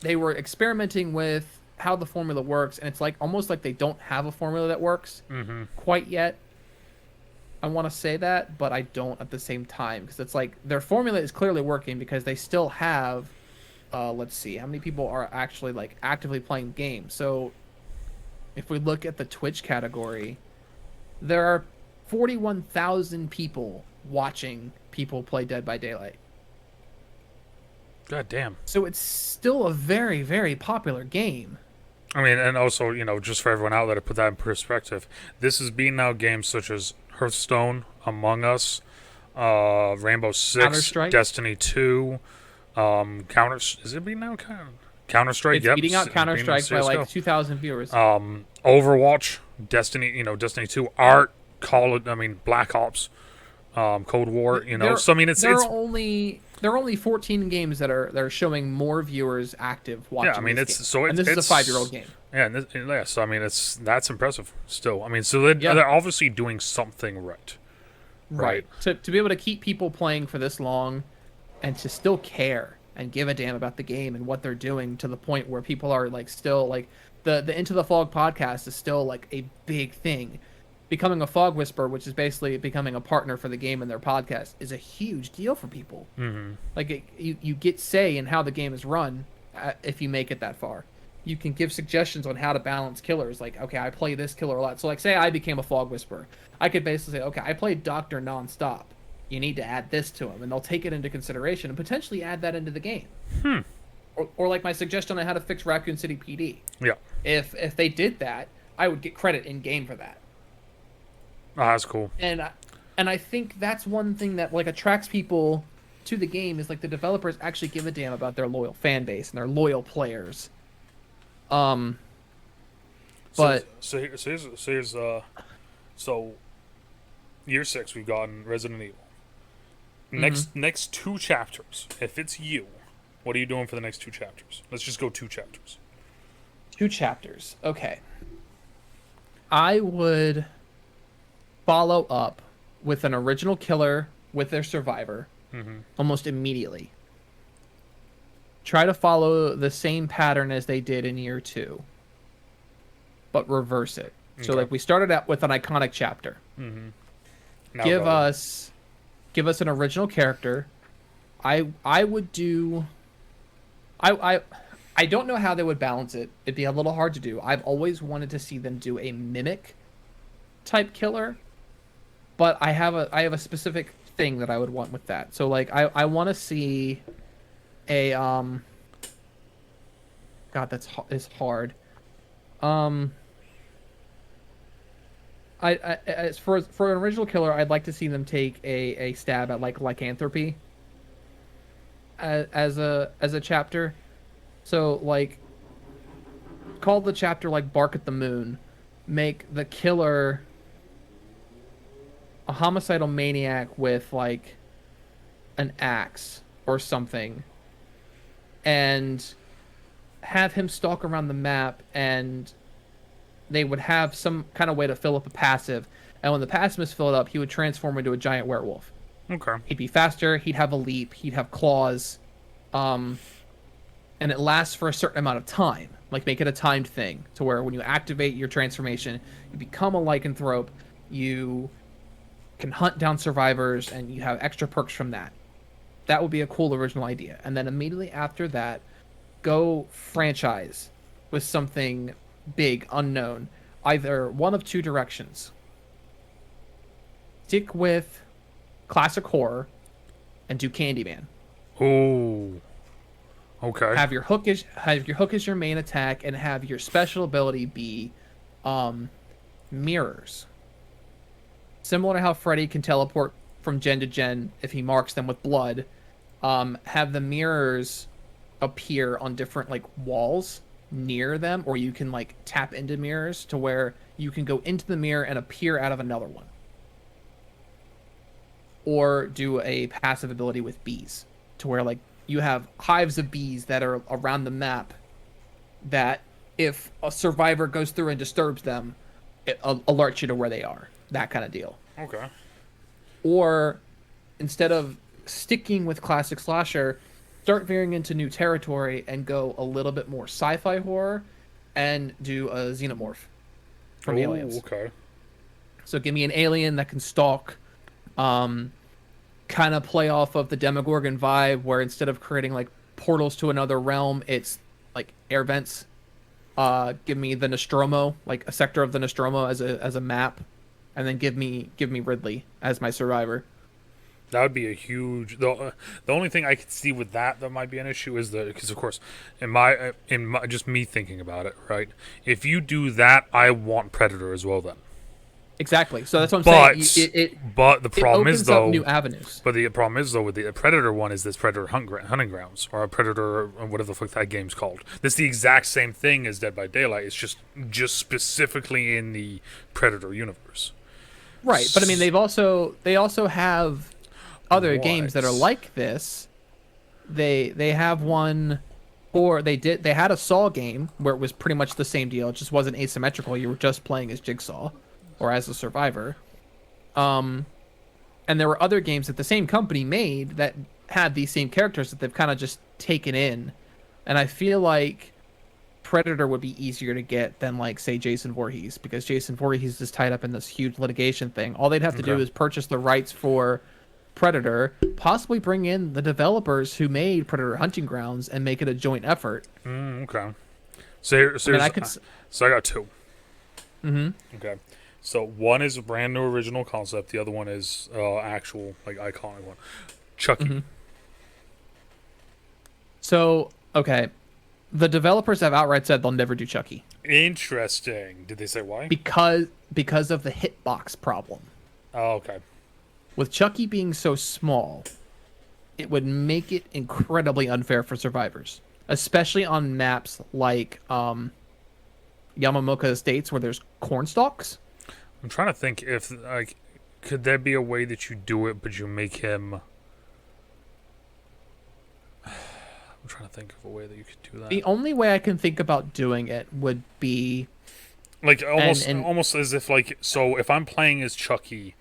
They were experimenting with how the formula works, and it's like almost like they don't have a formula that works quite yet. I want to say that, but I don't at the same time, because it's like their formula is clearly working because they still have, let's see, how many people are actually like actively playing games. So if we look at the Twitch category, there are 41,000 people watching people play Dead by Daylight. God damn. So it's still a very, very popular game. I mean, and also, just for everyone out there to put that in perspective, this is beating out games such as Hearthstone, Among Us, Rainbow Six, Counter-Strike? Destiny 2, is it beating out Counter-Strike? It's beating out Counter-Strike by like 2,000 viewers. Overwatch, Destiny, Destiny 2, Art, Black Ops, Cold War, So I mean, there are only 14 games that are showing more viewers active watching. Yeah, I mean, this is a 5-year-old game. Yeah, so I mean, that's impressive still. I mean, so they're obviously doing something right. Right. To be able to keep people playing for this long, and to still care and give a damn about the game and what they're doing, to the point where people are like still like the Into the Fog podcast is still like a big thing. Becoming a Fog Whisperer, which is basically becoming a partner for the game in their podcast, is a huge deal for people. Like you get say in how the game is run if you make it that far. You can give suggestions on how to balance killers. Like, okay, I play this killer a lot. So like, say I became a Fog Whisperer, I could basically say, okay, I played Doctor nonstop. You need to add this to him, and they'll take it into consideration and potentially add that into the game. Or like my suggestion on how to fix Raccoon City PD. Yeah. If they did that, I would get credit in game for that. Oh, that's cool. And I think that's one thing that like attracts people to the game, is like the developers actually give a damn about their loyal fan base and their loyal players. But so year 6 we've gotten Resident Evil. Next 2 chapters. If it's you, what are you doing for the next 2 chapters? Let's just go 2 chapters. 2 chapters. Okay. I would follow up with an original killer with their survivor almost immediately. Try to follow the same pattern as they did in year 2, but reverse it. So like we started out with an iconic chapter. Give us an original character. I would do. I don't know how they would balance it. It'd be a little hard to do. I've always wanted to see them do a mimic type killer, but I have a specific thing that I would want with that. So like I want to see a God, is hard. As for an original killer, I'd like to see them take a stab at like lycanthropy as a chapter. So like call the chapter like Bark at the Moon. Make the killer a homicidal maniac with like an axe or something and have him stalk around the map, and they would have some kind of way to fill up a passive. And when the passive is filled up, he would transform into a giant werewolf. Okay. He'd be faster, he'd have a leap, he'd have claws, and it lasts for a certain amount of time. Like, make it a timed thing, to where when you activate your transformation, you become a lycanthrope, you can hunt down survivors, and you have extra perks from that. That would be a cool original idea. And then immediately after that, go franchise with something big, unknown. Either one of two directions. Stick with classic horror and do Candyman. Ooh. Okay. Have your hook as your main attack, and have your special ability be mirrors. Similar to how Freddy can teleport from gen to gen if he marks them with blood, have the mirrors appear on different like walls near them, or you can like tap into mirrors to where you can go into the mirror and appear out of another one. Or do a passive ability with bees, to where like you have hives of bees that are around the map that if a survivor goes through and disturbs them, it alerts you to where they are. That kind of deal. Okay. Or instead of sticking with classic slasher, start veering into new territory and go a little bit more sci-fi horror and do a xenomorph from Aliens. Okay. So give me an alien that can stalk, kind of play off of the Demogorgon vibe, where instead of creating like portals to another realm, it's like air vents. Give me the Nostromo, like a sector of the Nostromo as a map, and then give me Ridley as my survivor. That would be a huge. The only thing I could see with that might be an issue is because of course, in my just me thinking about it, right? If you do that, I want Predator as well then. Exactly. So that's what I'm saying. But the problem is though, new avenues. But the problem is though with the Predator one is this Predator hunting grounds, or a Predator, or whatever the fuck that game's called. This is the exact same thing as Dead by Daylight. It's just specifically in the Predator universe. Right, but I mean they also have other games that are like this. They have one, or they had a Saw game where it was pretty much the same deal. It just wasn't asymmetrical. You were just playing as Jigsaw or as a survivor. And there were other games that the same company made that had these same characters that they've kind of just taken in. And I feel like Predator would be easier to get than, like, say, Jason Voorhees, because Jason Voorhees is tied up in this huge litigation thing. All they'd have to do is purchase the rights for Predator, possibly bring in the developers who made Predator Hunting Grounds and make it a joint effort. Okay. So I got two. Mm-hmm. Okay. So one is a brand new original concept. The other one is actual, like, iconic one. Chucky. Mm-hmm. So, okay. The developers have outright said they'll never do Chucky. Interesting. Did they say why? Because of the hitbox problem. Oh, okay. With Chucky being so small, it would make it incredibly unfair for survivors, especially on maps like Yamamoka Estates where there's corn stalks. I'm trying to think if, like, could there be a way that you do it, but you make him... I'm trying to think of a way that you could do that. The only way I can think about doing it would be... Like, almost as if, like, so if I'm playing as Chucky,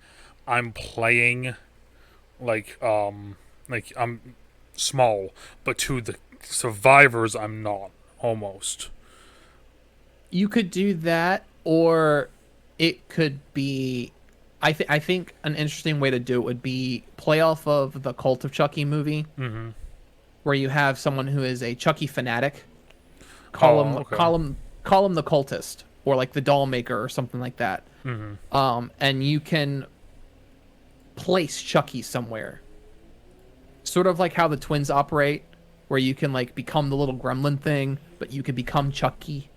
I'm playing, like, I'm small, but to the survivors, I'm not, almost. You could do that, or it could be... I think an interesting way to do it would be play off of the Cult of Chucky movie, where you have someone who is a Chucky fanatic, call him the cultist, or like the doll maker or something like that. And you can place Chucky somewhere, sort of like how the twins operate, where you can like become the little gremlin thing, but you can become Chucky.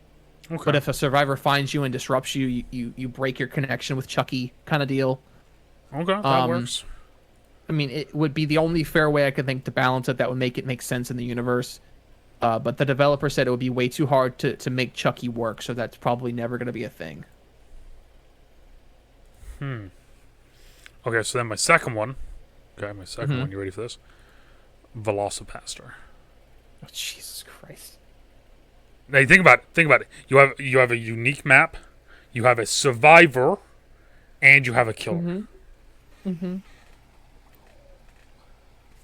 Okay. But if a survivor finds you and disrupts you, you break your connection with Chucky, kind of deal. Okay, that works. I mean, it would be the only fair way I could think to balance it that would make it make sense in the universe. But the developer said it would be way too hard to make Chucky work, so that's probably never going to be a thing. Okay, so then my second one, Okay, my second one. You ready for this? Velocipaster. Oh, Jesus Christ. Now, think about it. You have a unique map, you have a survivor, and you have a killer. You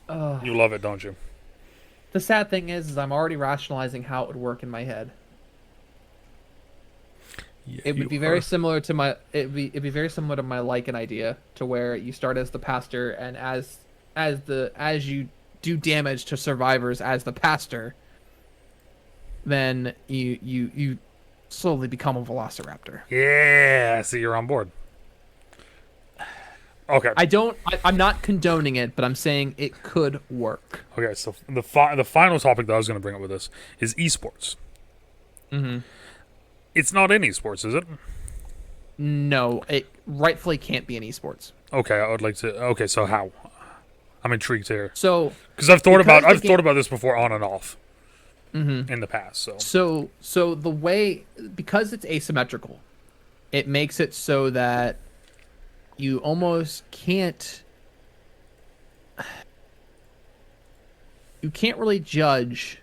love it, don't you? The sad thing is I'm already rationalizing how it would work in my head. Yeah, It would be very similar to my it'd be very similar to my Lycan idea, to where you start as the pastor, and as you do damage to survivors as the pastor, then you slowly become a velociraptor. Yeah, see, you're on board. Okay. I'm not condoning it, but I'm saying it could work. Okay, so the final topic that I was going to bring up with this is esports. Mm-hmm. It's not in esports, is it? No, it rightfully can't be in esports. Okay, I would like to. Okay, so how? I'm intrigued here. So, because I've thought about this before on and off in the past. So the way, because it's asymmetrical, it makes it so that you almost can't. You can't really judge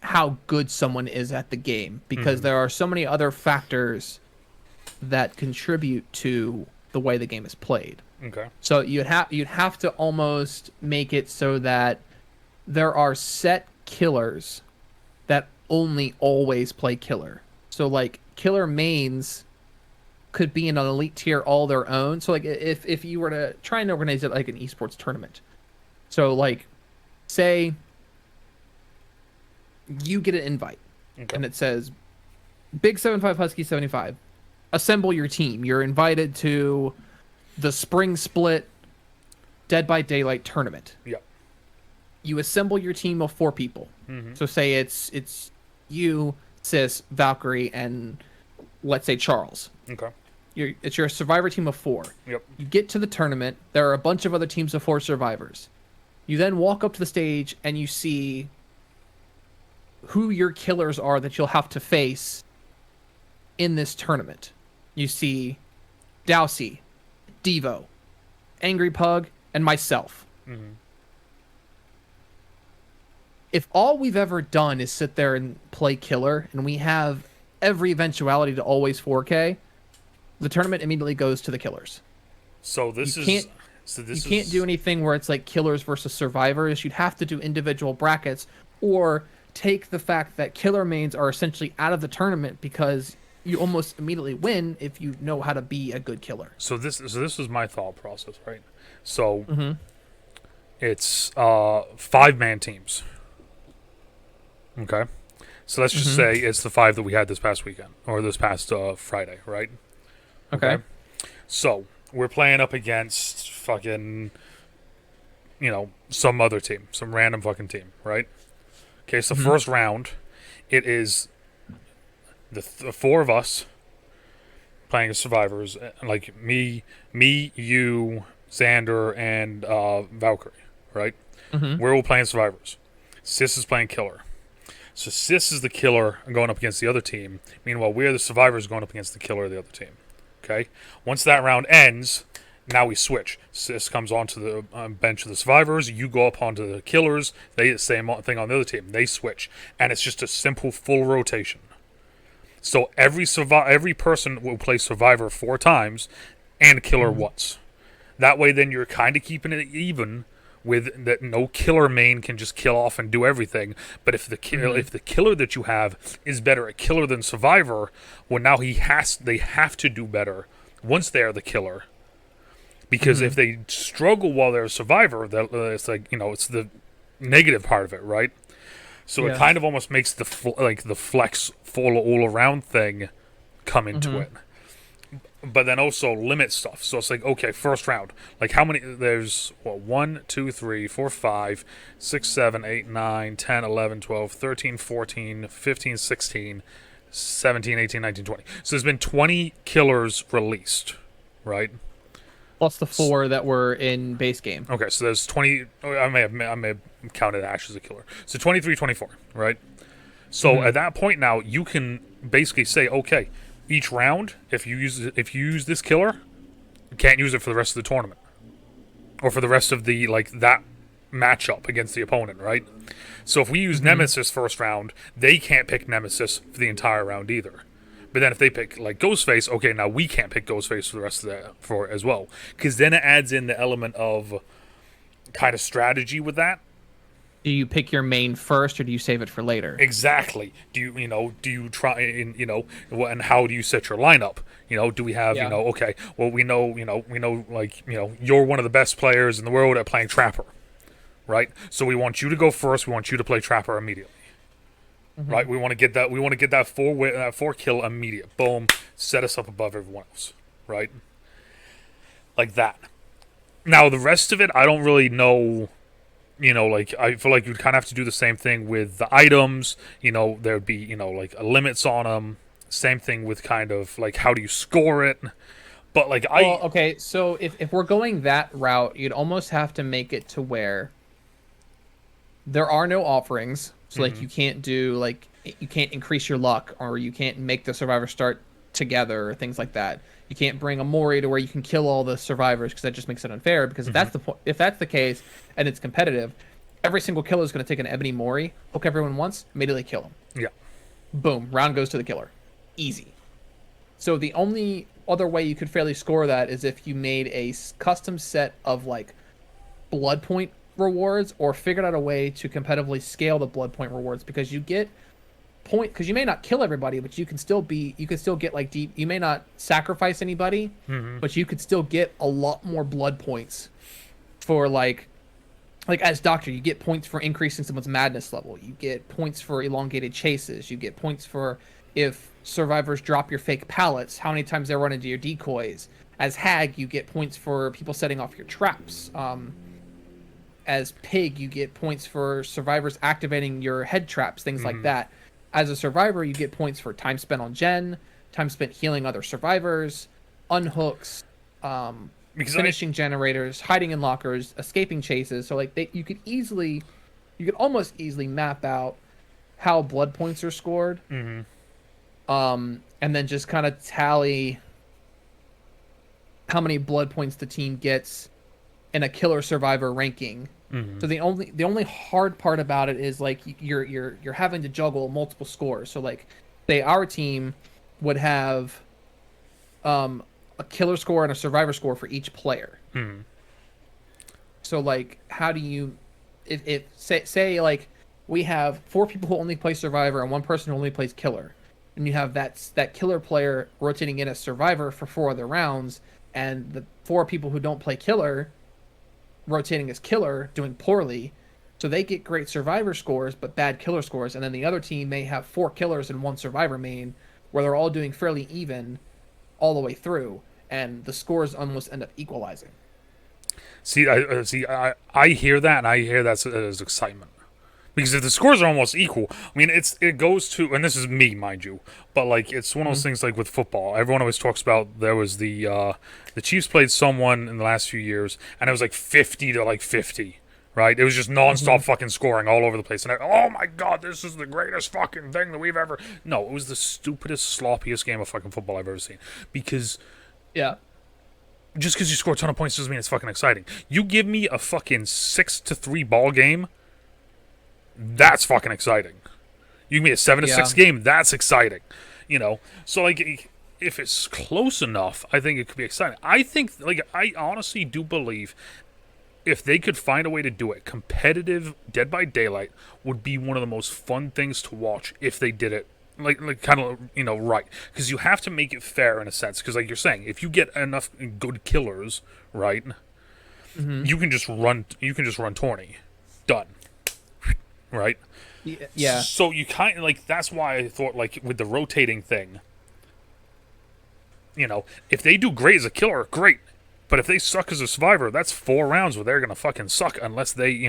how good someone is at the game, because there are so many other factors that contribute to the way the game is played. Okay. So you'd have to almost make it so that there are set killers that only always play killer. So like killer mains could be in an elite tier all their own. So like if you were to try and organize it like an esports tournament. So like say you get an invite and it says Big 75 Husky 75. Assemble your team. You're invited to the Spring Split Dead by Daylight tournament. Yep. You assemble your team of 4 people. So say it's you, Sis, Valkyrie, and let's say Charles. Okay. It's your survivor team of 4. Yep. You get to the tournament. There are a bunch of other teams of 4 survivors. You then walk up to the stage and you see who your killers are that you'll have to face in this tournament. You see Dowsey, Devo, Angry Pug, and myself. If all we've ever done is sit there and play killer, and we have every eventuality to always 4K, the tournament immediately goes to the killers. So you can't do anything where it's like killers versus survivors. You'd have to do individual brackets, or take the fact that killer mains are essentially out of the tournament, because you almost immediately win if you know how to be a good killer. So this was my thought process, right? So it's 5-man teams. Okay. So let's just say it's the 5 that we had this past weekend, or this past Friday, right? Okay. So we're playing up against fucking, some other team, some random fucking team, right? Okay, so first round, it is the 4 of us playing as survivors, like me, you, Xander, and Valkyrie, right? We're all playing survivors. Sis is playing killer. So Sis is the killer and going up against the other team. Meanwhile, we're the survivors going up against the killer of the other team. Okay? Once that round ends, now we switch. Sis comes onto the bench of the survivors. You go up onto the killers. They the same thing on the other team. They switch. And it's just a simple full rotation. So every person will play survivor 4 times and killer once. That way then you're kind of keeping it even, with that no killer main can just kill off and do everything. But if the killer that you have is better at killer than survivor, well, now they have to do better once they're the killer. Because if they struggle while they're a survivor, it's like, it's the negative part of it, right? So it kind of almost makes the flex full all around thing come into it. But then also limit stuff. So it's like, okay, first round. Like how many? There's 1, 2, 3, 4, 5, 6, 7, 8, 9, 10, 11, 12, 13, 14, 15, 16, 17, 18, 19, 20. So there's been 20 killers released, right? Plus the 4 that were in base game. Okay, so there's 20. I may have counted Ash as a killer. So 23, 24, right? So at that point now, you can basically say, okay, each round, if you use this killer, you can't use it for the rest of the tournament. or for the rest of the that matchup against the opponent, right? So if we use Nemesis first round, they can't pick Nemesis for the entire round either. But then if they pick Ghostface, okay, now we can't pick Ghostface for the rest of for as well, because then it adds in the element of kind of strategy with that. Do you pick your main first, or do you save it for later? Exactly. Do you try and how do you set your lineup? Do we have okay, well we know you're one of the best players in the world at playing Trapper, right? So we want you to go first. We want you to play Trapper immediately. Right? We want to get that four kill immediate. Boom, set us up above everyone else, right? Like that. Now the rest of it I don't really know. I feel like you'd kind of have to do the same thing with the items. There'd be, limits on them. Same thing with kind of, how do you score it? But, okay, so if we're going that route, you'd almost have to make it to where there are no offerings. So, you can't do, you can't increase your luck, or you can't make the survivors start together, or things like that. You can't bring a Mori to where you can kill all the survivors, because that just makes it unfair. Because if that's the case and it's competitive, every single killer is going to take an Ebony Mori, hook everyone once, immediately kill them. Yeah. Boom. Round goes to the killer. Easy. So the only other way you could fairly score that is if you made a custom set of blood point rewards, or figured out a way to competitively scale the blood point rewards, because you get because you may not kill everybody, but you can still get deep. You may not sacrifice anybody, but you could still get a lot more blood points for as Doctor. You get points for increasing someone's madness level. You get points for elongated chases. You get points for if survivors drop your fake pallets, how many times they run into your decoys. As Hag, you get points for people setting off your traps. As Pig, you get points for survivors activating your head traps, things like that. As a survivor, you get points for time spent on Gen, time spent healing other survivors, unhooks, finishing generators, hiding in lockers, escaping chases. So you could almost easily map out how blood points are scored, and then just kind of tally how many blood points the team gets in a killer survivor ranking. So the only hard part about it is you're having to juggle multiple scores. So say our team would have a killer score and a survivor score for each player. So how do you if say we have 4 people who only play survivor and 1 person who only plays killer, and you have that killer player rotating in as survivor for 4 other rounds, and the 4 people who don't play killer rotating as killer, doing poorly, so they get great survivor scores but bad killer scores, and then the other team may have 4 killers and 1 survivor main, where they're all doing fairly even all the way through, and the scores almost end up equalizing. I hear that, and I hear that as excitement. Because if the scores are almost equal, I mean, it goes to, and this is me, mind you, but it's one of those things with football. Everyone always talks about there was the Chiefs played someone in the last few years, and it was 50 to 50, right? It was just nonstop fucking scoring all over the place, and oh my god, this is the greatest fucking thing that we've ever. No, it was the stupidest, sloppiest game of fucking football I've ever seen. Because just because you score a ton of points doesn't mean it's fucking exciting. You give me a fucking 6-3 ball game. That's fucking exciting. You give me a 7-6 game. That's exciting. So if it's close enough, I think it could be exciting. I think I honestly do believe if they could find a way to do it, competitive Dead by Daylight would be one of the most fun things to watch if they did it kind of right, because you have to make it fair in a sense. Because you're saying, if you get enough good killers, right, you can just run tourney, done. Right? Yeah. So you kind of that's why I thought with the rotating thing, if they do great as a killer, great. But if they suck as a survivor, that's 4 rounds where they're gonna fucking suck unless they,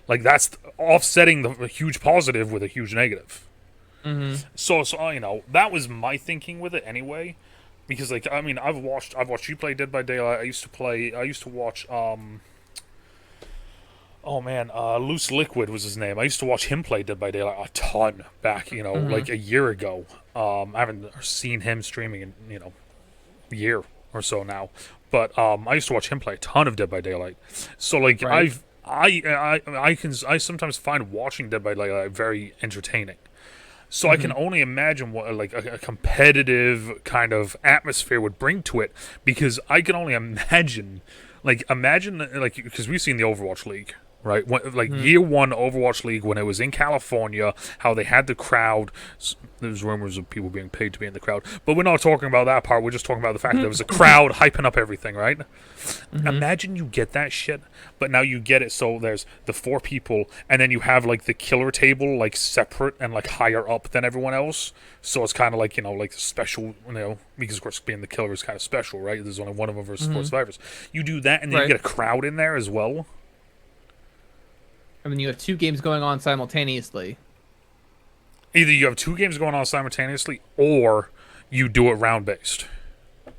that's offsetting the huge positive with a huge negative. So that was my thinking with it anyway, because I've watched you play Dead by Daylight. I used to watch Loose Liquid was his name. I used to watch him play Dead by Daylight a ton back, a year ago. I haven't seen him streaming in, a year or so now. But I used to watch him play a ton of Dead by Daylight. So like Right. I sometimes find watching Dead by Daylight very entertaining. So I can only imagine what like a competitive kind of atmosphere would bring to it, because I can only imagine, like because we've seen the Overwatch League, right? Like year one Overwatch League, when it was in California, how they had the crowd. There's rumors of people being paid to be in the crowd, but we're not talking about that part. We're just talking about the fact that there was a crowd hyping up everything, right? Imagine you get that shit, but now you get it so there's the 4 people, and then you have like the killer table like separate and like higher up than everyone else. So it's kind of like, like special, because of course being the killer is kind of special, right? There's only one of them versus 4 survivors. You do that, and then you get a crowd in there as well. I mean, you have 2 games going on simultaneously. Either you have 2 games going on simultaneously, or you do it round based.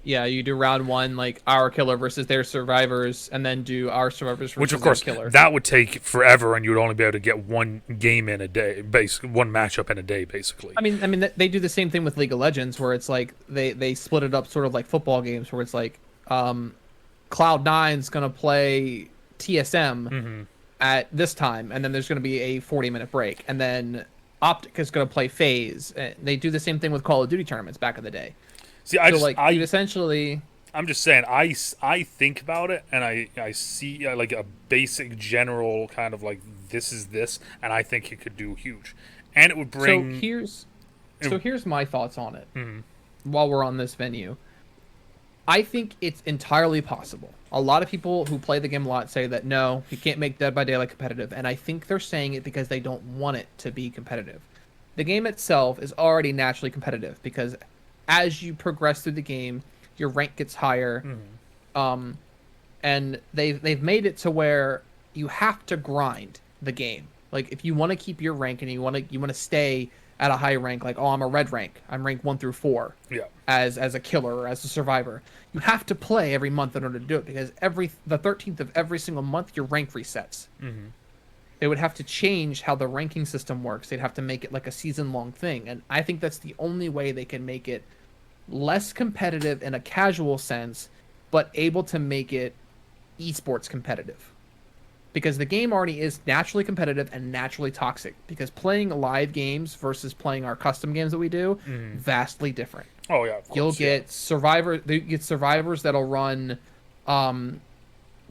Yeah, you do round 1, like our killer versus their survivors, and then do our survivors versus Which, of course, their killer. that would take forever, and you would only be able to get 1 game in a day, one matchup in a day, basically. I mean, they do the same thing with League of Legends, where it's like they split it up sort of like football games, where it's like Cloud9's gonna play TSM at this time, and then there's gonna be a 40-minute break, and then Optic is gonna play FaZe. They do the same thing with Call of Duty tournaments back in the day. See, you essentially. I'm just saying, I think about it, and I see like a basic general kind of like this is this, and I think it could do huge, and it would bring. So here's my thoughts on it. While we're on this venue, I think it's entirely possible. A lot of people who play the game a lot say that no, you can't make Dead by Daylight competitive, and I think they're saying it because they don't want it to be competitive. The game itself is already naturally competitive because as you progress through the game, your rank gets higher, and they've made it to where you have to grind the game. Like if you want to keep your rank and you want to stay at a high rank, like I'm a red rank, I'm rank 1 through 4, as a killer or as a survivor, you have to play every month in order to do it because the 13th of every single month your rank resets. They would have to change how the ranking system works. They'd have to make it like a season-long thing, and I think that's the only way they can make it less competitive in a casual sense, but able to make it esports competitive. Because the game already is naturally competitive and naturally toxic. Because playing live games versus playing our custom games that we do, vastly different. Oh yeah, of course, you'll get survivors that'll run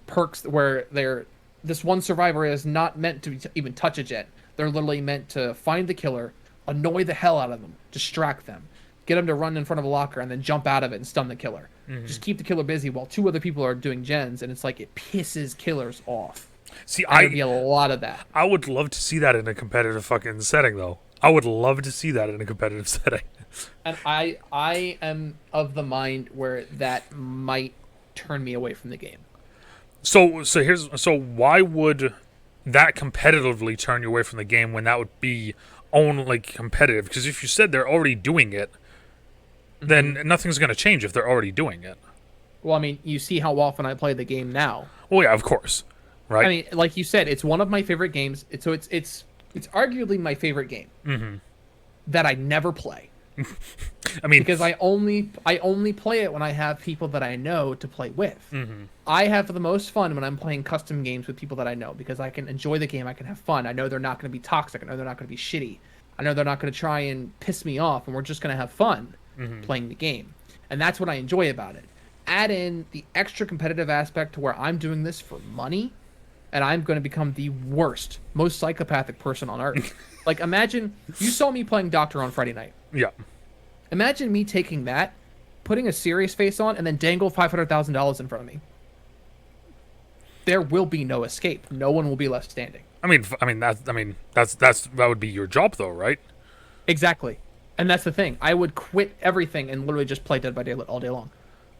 perks where this one survivor is not meant to even touch a jet. They're literally meant to find the killer, annoy the hell out of them, distract them, get them to run in front of a locker, and then jump out of it and stun the killer. Just keep the killer busy while 2 other people are doing gens, and it's like it pisses killers off. See, There'd be a lot of that. I would love to see that in a competitive fucking setting, though. I would love to see that in a competitive setting. And I am of the mind where that might turn me away from the game. So why would that competitively turn you away from the game when that would be only competitive? Because if you said they're already doing it, then nothing's going to change if they're already doing it. Well, I mean, you see how often I play the game now. Oh yeah, of course. Right. I mean, like you said, it's one of my favorite games. It's arguably my favorite game that I never play. I mean, because I only play it when I have people that I know to play with. I have the most fun when I'm playing custom games with people that I know because I can enjoy the game. I can have fun. I know they're not going to be toxic. I know they're not going to be shitty. I know they're not going to try and piss me off, and we're just going to have fun playing the game. And that's what I enjoy about it. Add in the extra competitive aspect to where I'm doing this for money, and I'm going to become the worst, most psychopathic person on earth. Like, imagine you saw me playing Doctor on Friday night. Yeah. Imagine me taking that, putting a serious face on, and then dangle $500,000 in front of me. There will be no escape. No one will be left standing. That would be your job, though, right? Exactly, and that's the thing. I would quit everything and literally just play Dead by Daylight all day long,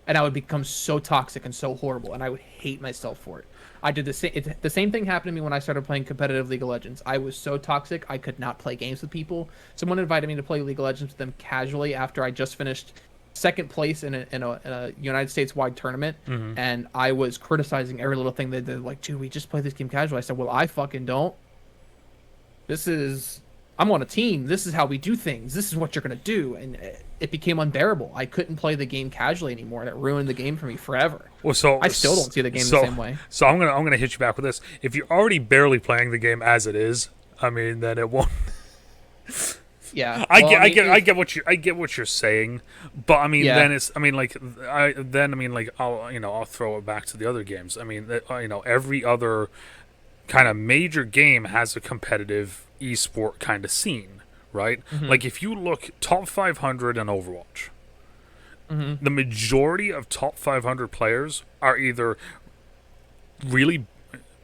and I would become so toxic and so horrible, and I would hate myself for it. I did the same. The same thing happened to me when I started playing competitive League of Legends. I was so toxic, I could not play games with people. Someone invited me to play League of Legends with them casually after I just finished second place in a United States-wide tournament, and I was criticizing every little thing they did. Like, dude, we just play this game casual. I said, well, I fucking don't. I'm on a team. This is how we do things. This is what you're gonna do, and it became unbearable. I couldn't play the game casually anymore, and it ruined the game for me forever. Well, so I still don't see the game the same way. So I'm gonna hit you back with this. If you're already barely playing the game as it is, I mean, then it won't. Yeah, I get what you're saying, but I mean, Yeah. then it's, I mean, like, I'll throw it back to the other games. I mean, every other kind of major game has a competitive esport kind of scene, right? Like, if you look top 500 in Overwatch, the majority of top 500 players are either really,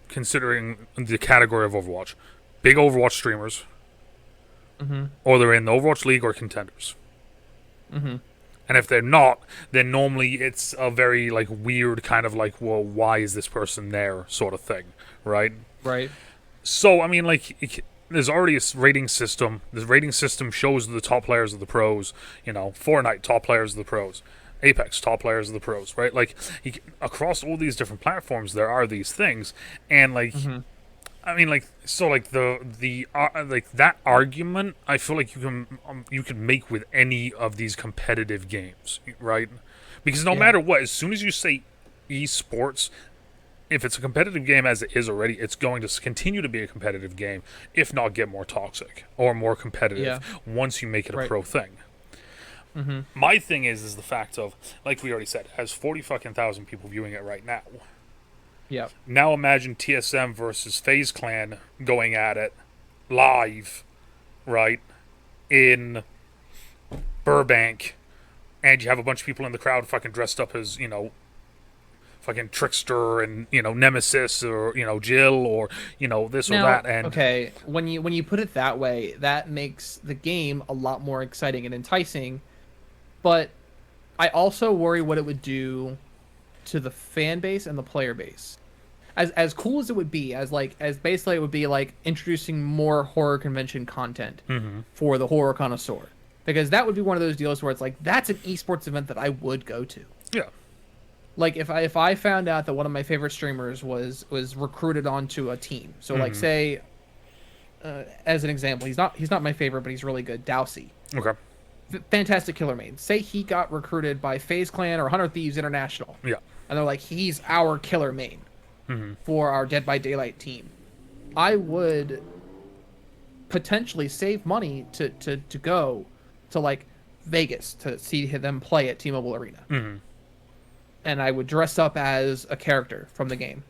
considering the category of Overwatch, big Overwatch streamers, or they're in the Overwatch League or contenders. And if they're not, then normally it's a very, like, weird kind of like, well, why is this person there sort of thing, right? Right. So, I mean, like, there's already a rating system. The rating system shows the top players of the pros. Fortnite, top players of the pros. Apex, top players of the pros, right? Like, across all these different platforms, there are these things. And, like, I mean, like, so, like, like, that argument, I feel like you can make with any of these competitive games, right? Because no matter what, as soon as you say esports, if it's a competitive game as it is already, it's going to continue to be a competitive game, if not get more toxic or more competitive once you make it a pro thing. My thing is the fact of, like we already said, it has 40,000 people viewing it right now. Yeah. Now imagine TSM versus FaZe Clan going at it live, right, in Burbank, and you have a bunch of people in the crowd fucking dressed up as, fucking Trickster and, Nemesis or, Jill or, this or that. And okay, when you put it that way, that makes the game a lot more exciting and enticing, but I also worry what it would do to the fan base and the player base. As cool as it would be, as basically it would be like introducing more horror convention content for the horror connoisseur, because that would be one of those deals where it's like, that's an esports event that I would go to. Yeah. Like, if I found out that one of my favorite streamers was recruited onto a team, so like, say, as an example, he's not my favorite, but he's really good, Dowsey. Okay. Fantastic killer main. Say he got recruited by FaZe Clan or 100 Thieves International. Yeah. And they're like, he's our killer main for our Dead by Daylight team. I would potentially save money to go to, like, Vegas to see them play at T-Mobile Arena. And I would dress up as a character from the game.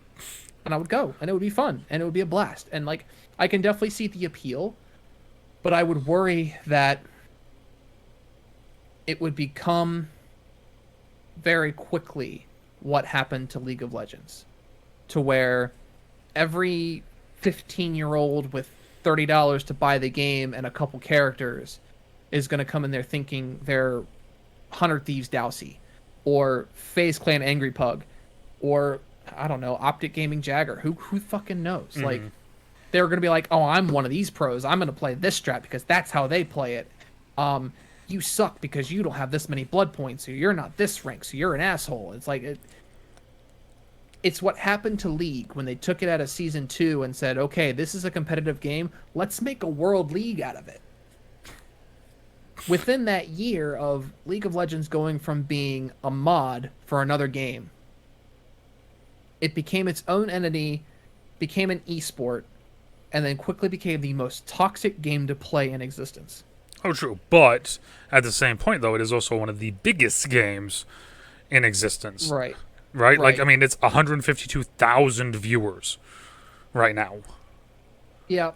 And I would go, and it would be fun, and it would be a blast. And, like, I can definitely see the appeal, but I would worry that it would become very quickly what happened to League of Legends, to where every 15-year-old with $30 to buy the game and a couple characters is going to come in there thinking they're 100 Thieves Dowsey, or FaZe Clan Angry Pug, or, I don't know, Optic Gaming Jagger. Who fucking knows? Like, they're going to be like, oh, I'm one of these pros. I'm going to play this strat because that's how they play it. You suck because you don't have this many blood points, or you're not this rank, so you're an asshole. It's like, it's what happened to League when they took it out of Season 2 and said, okay, this is a competitive game. Let's make a World League out of it. Within that year of League of Legends going from being a mod for another game, it became its own entity, became an esport, and then quickly became the most toxic game to play in existence. Oh, true. But at the same point, though, it is also one of the biggest games in existence. Right. Right? Like, I mean, it's 152,000 viewers right now. Yeah.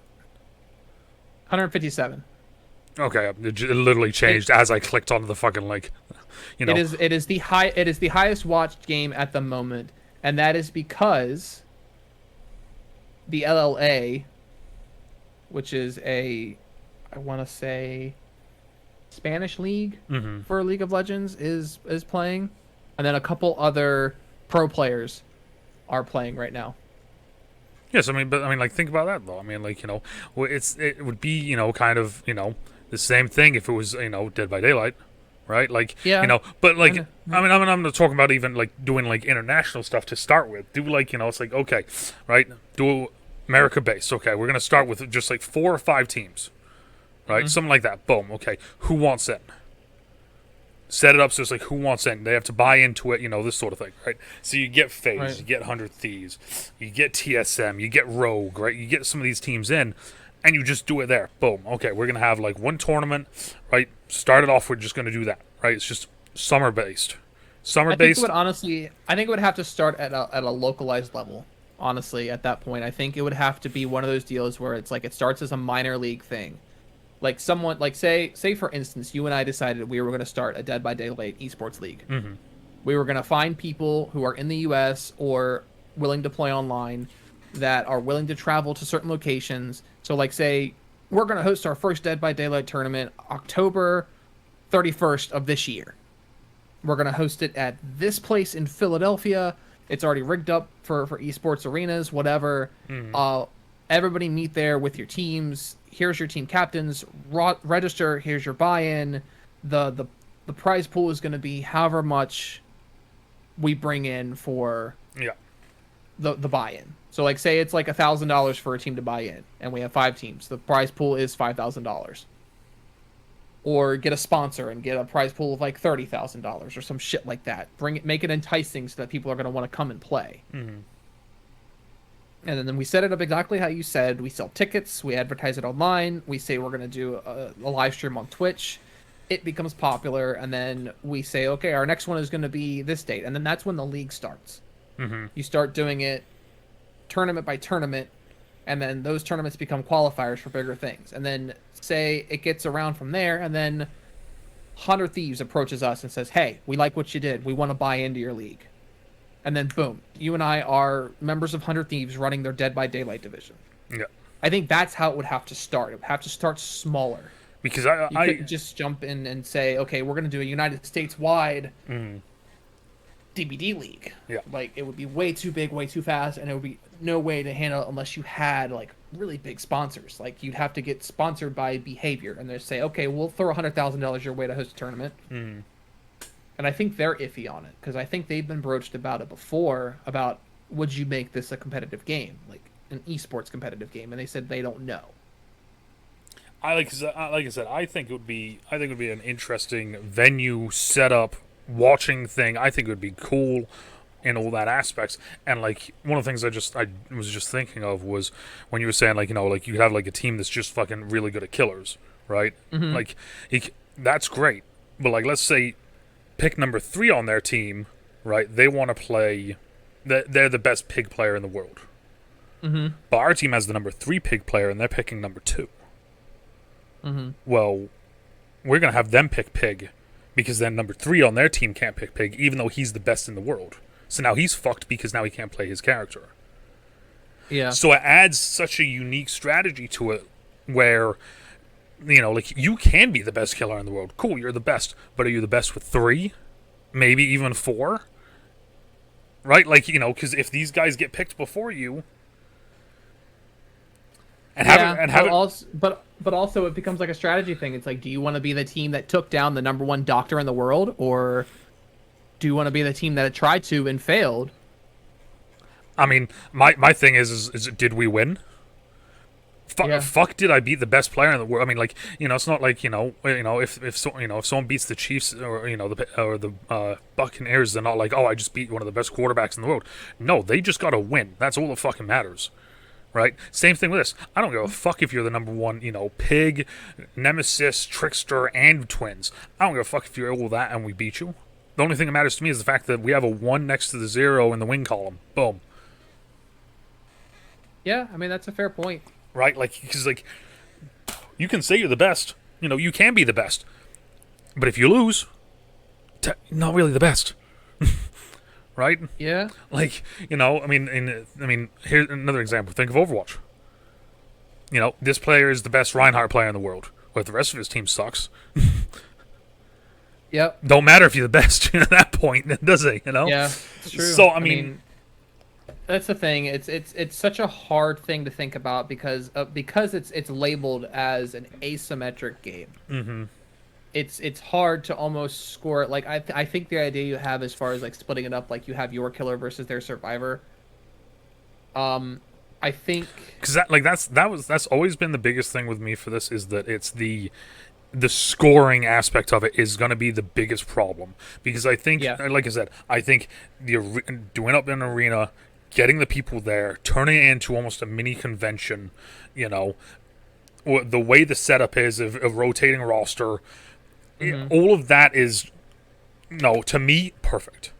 157. Okay, it literally changed as I clicked onto the fucking link. It is the highest watched game at the moment, and that is because the LLA, which is I want to say, Spanish league for League of Legends is playing, and then a couple other pro players are playing right now. Yes, I mean, like, think about that though. I mean, like, it would be, kind of, the same thing if it was, Dead by Daylight, right? Like, yeah, but like, I mean, I'm not talking about even like doing like international stuff to start with. Do like, it's like, okay, right? Do America based. Okay, we're gonna start with just like 4 or 5 teams, right? Something like that. Boom. Okay, who wants in? Set it up so it's like, who wants in? They have to buy into it, this sort of thing, right? So you get FaZe, Right. you get 100 Thieves, you get TSM, you get Rogue, right? You get some of these teams in, and you just do it there. Boom. Okay, we're going to have like one tournament, right? Start it off, we're just going to do that, right? It's just summer-based. I think it Summer-based. would honestly, I think it would have to start at a localized level. Honestly, at that point, I think it would have to be one of those deals where it's like it starts as a minor league thing. Like someone, like say for instance, you and I decided we were going to start a Dead by Daylight esports league. Mm-hmm. We were going to find people who are in the U.S. or willing to play online that are willing to travel to certain locations. So like say we're going to host our first Dead by Daylight tournament October 31st of this year. We're going to host it at this place in Philadelphia. It's already rigged up for esports arenas, whatever. Everybody meet there with your teams. Here's your team captains. Register. Here's your buy-in. The prize pool is going to be however much we bring in for the buy-in. So like say it's like $1,000 for a team to buy in, and we have 5 teams. The prize pool is $5,000. Or get a sponsor and get a prize pool of like $30,000 or some shit like that. Make it enticing so that people are going to want to come and play. Mm-hmm. And then we set it up exactly how you said. We sell tickets. We advertise it online. We say we're going to do a live stream on Twitch. It becomes popular. And then we say, okay, our next one is going to be this date. And then that's when the league starts. Mm-hmm. You start doing it tournament by tournament. And then those tournaments become qualifiers for bigger things. And then say it gets around from there. And then 100 Thieves approaches us and says, hey, we like what you did. We want to buy into your league. And then boom, you and I are members of 100 Thieves running their Dead by Daylight division. Yeah. I think that's how it would have to start. It would have to start smaller. Because You couldn't just jump in and say, okay, we're going to do a United States-wide DBD league. Yeah. Like, it would be way too big, way too fast, and it would be no way to handle it unless you had, like, really big sponsors. Like, you'd have to get sponsored by Behavior, and they say, okay, we'll throw $100,000 your way to host a tournament. Mm. And I think they're iffy on it, because I think they've been broached about it before, about would you make this a competitive game, like an esports competitive game, and they said they don't know. Like I said, I think it would be an interesting venue setup, watching thing. I think it would be cool in all that aspects. And like one of the things I was just thinking of was when you were saying like like you could have like a team that's just fucking really good at killers, right? Mm-hmm. Like that's great, but like let's say pick number 3 on their team, right? They want to play. They're the best pig player in the world. Mm-hmm. But our team has the number 3 pig player, and they're picking number 2. Mm-hmm. Well, we're going to have them pick pig, because then number 3 on their team can't pick pig, even though he's the best in the world. So now he's fucked because now he can't play his character. Yeah. So it adds such a unique strategy to it, where, like, you can be the best killer in the world. Cool, you're the best. But are you the best with 3? Maybe even 4? Right? Like, because if these guys get picked before you, but also it becomes like a strategy thing. It's like, do you want to be the team that took down the number 1 doctor in the world, or do you want to be the team that tried to and failed? I mean, my thing is did we win? Fuck, did I beat the best player in the world? I mean, like, it's not like, if someone beats the Chiefs or the Buccaneers, they're not like, oh, I just beat one of the best quarterbacks in the world. No, they just got to win. That's all that fucking matters, right? Same thing with this. I don't give a fuck if you're the number 1, pig, nemesis, trickster, and twins. I don't give a fuck if you're all that and we beat you. The only thing that matters to me is the fact that we have a 1 next to the 0 in the win column. Boom. Yeah, I mean, that's a fair point. Right? Like, because, like, you can say you're the best. You can be the best. But if you lose, not really the best. Right? Yeah. Like, I mean, here's another example. Think of Overwatch. This player is the best Reinhardt player in the world. But the rest of his team sucks. Yep. Don't matter if you're the best at that point, does it? Yeah, it's true. So, I mean that's the thing. It's such a hard thing to think about because it's labeled as an asymmetric game. Mm-hmm. It's hard to almost score it. Like I think the idea you have as far as like splitting it up, like you have your killer versus their survivor. I think because that's always been the biggest thing with me for this, is that it's the scoring aspect of it is going to be the biggest problem, because I think, yeah. like I said, I think doing up an arena, getting the people there, turning it into almost a mini convention, you know, the way the setup is of rotating roster, all of that is, no, to me, perfect.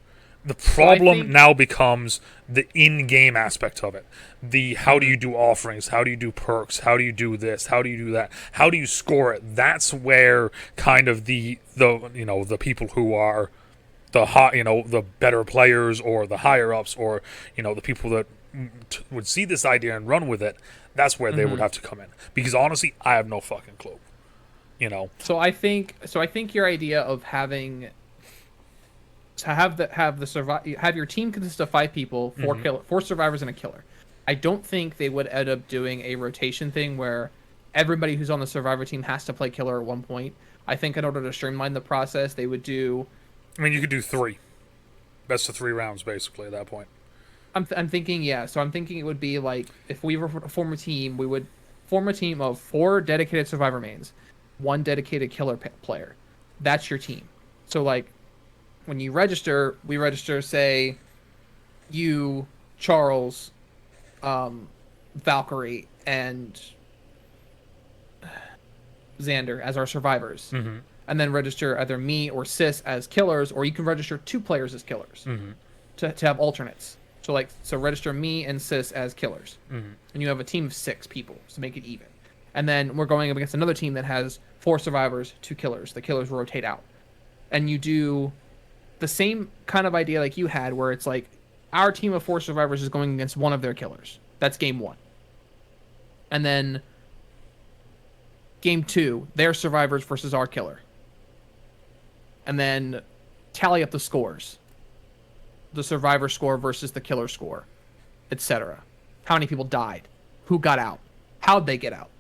The problem now becomes the in-game aspect of it. The how do you do offerings? How do you do perks? How do you do this? How do you do that? How do you score it? That's where kind of the the people who are the hot, the better players, or the higher ups, or the people that would see this idea and run with it. That's where they would have to come in, because honestly, I have no fucking clue. So I think your idea of having to have your team consist of 5 people, 4 survivors and a killer. I don't think they would end up doing a rotation thing where everybody who's on the survivor team has to play killer at one point. I think in order to streamline the process, they would do. I mean, you could do 3, best of 3 rounds, basically at that point. I'm thinking, yeah. So I'm thinking it would be like, if we were to form a team, we would form a team of 4 dedicated survivor mains, 1 dedicated killer player. That's your team. So like, when you register, we register, say, you, Charles, Valkyrie, and Xander as our survivors. And then register either me or Sis as killers, or you can register 2 players as killers to have alternates. So register me and Sis as killers. And you have a team of 6 people to make it even. And then we're going up against another team that has 4 survivors, 2 killers. The killers rotate out. And you do the same kind of idea like you had, where it's like our team of 4 survivors is going against one of their killers. That's game 1. And then game 2, their survivors versus our killer. And then tally up the scores. The survivor score versus the killer score, etc. How many people died? Who got out? How'd they get out?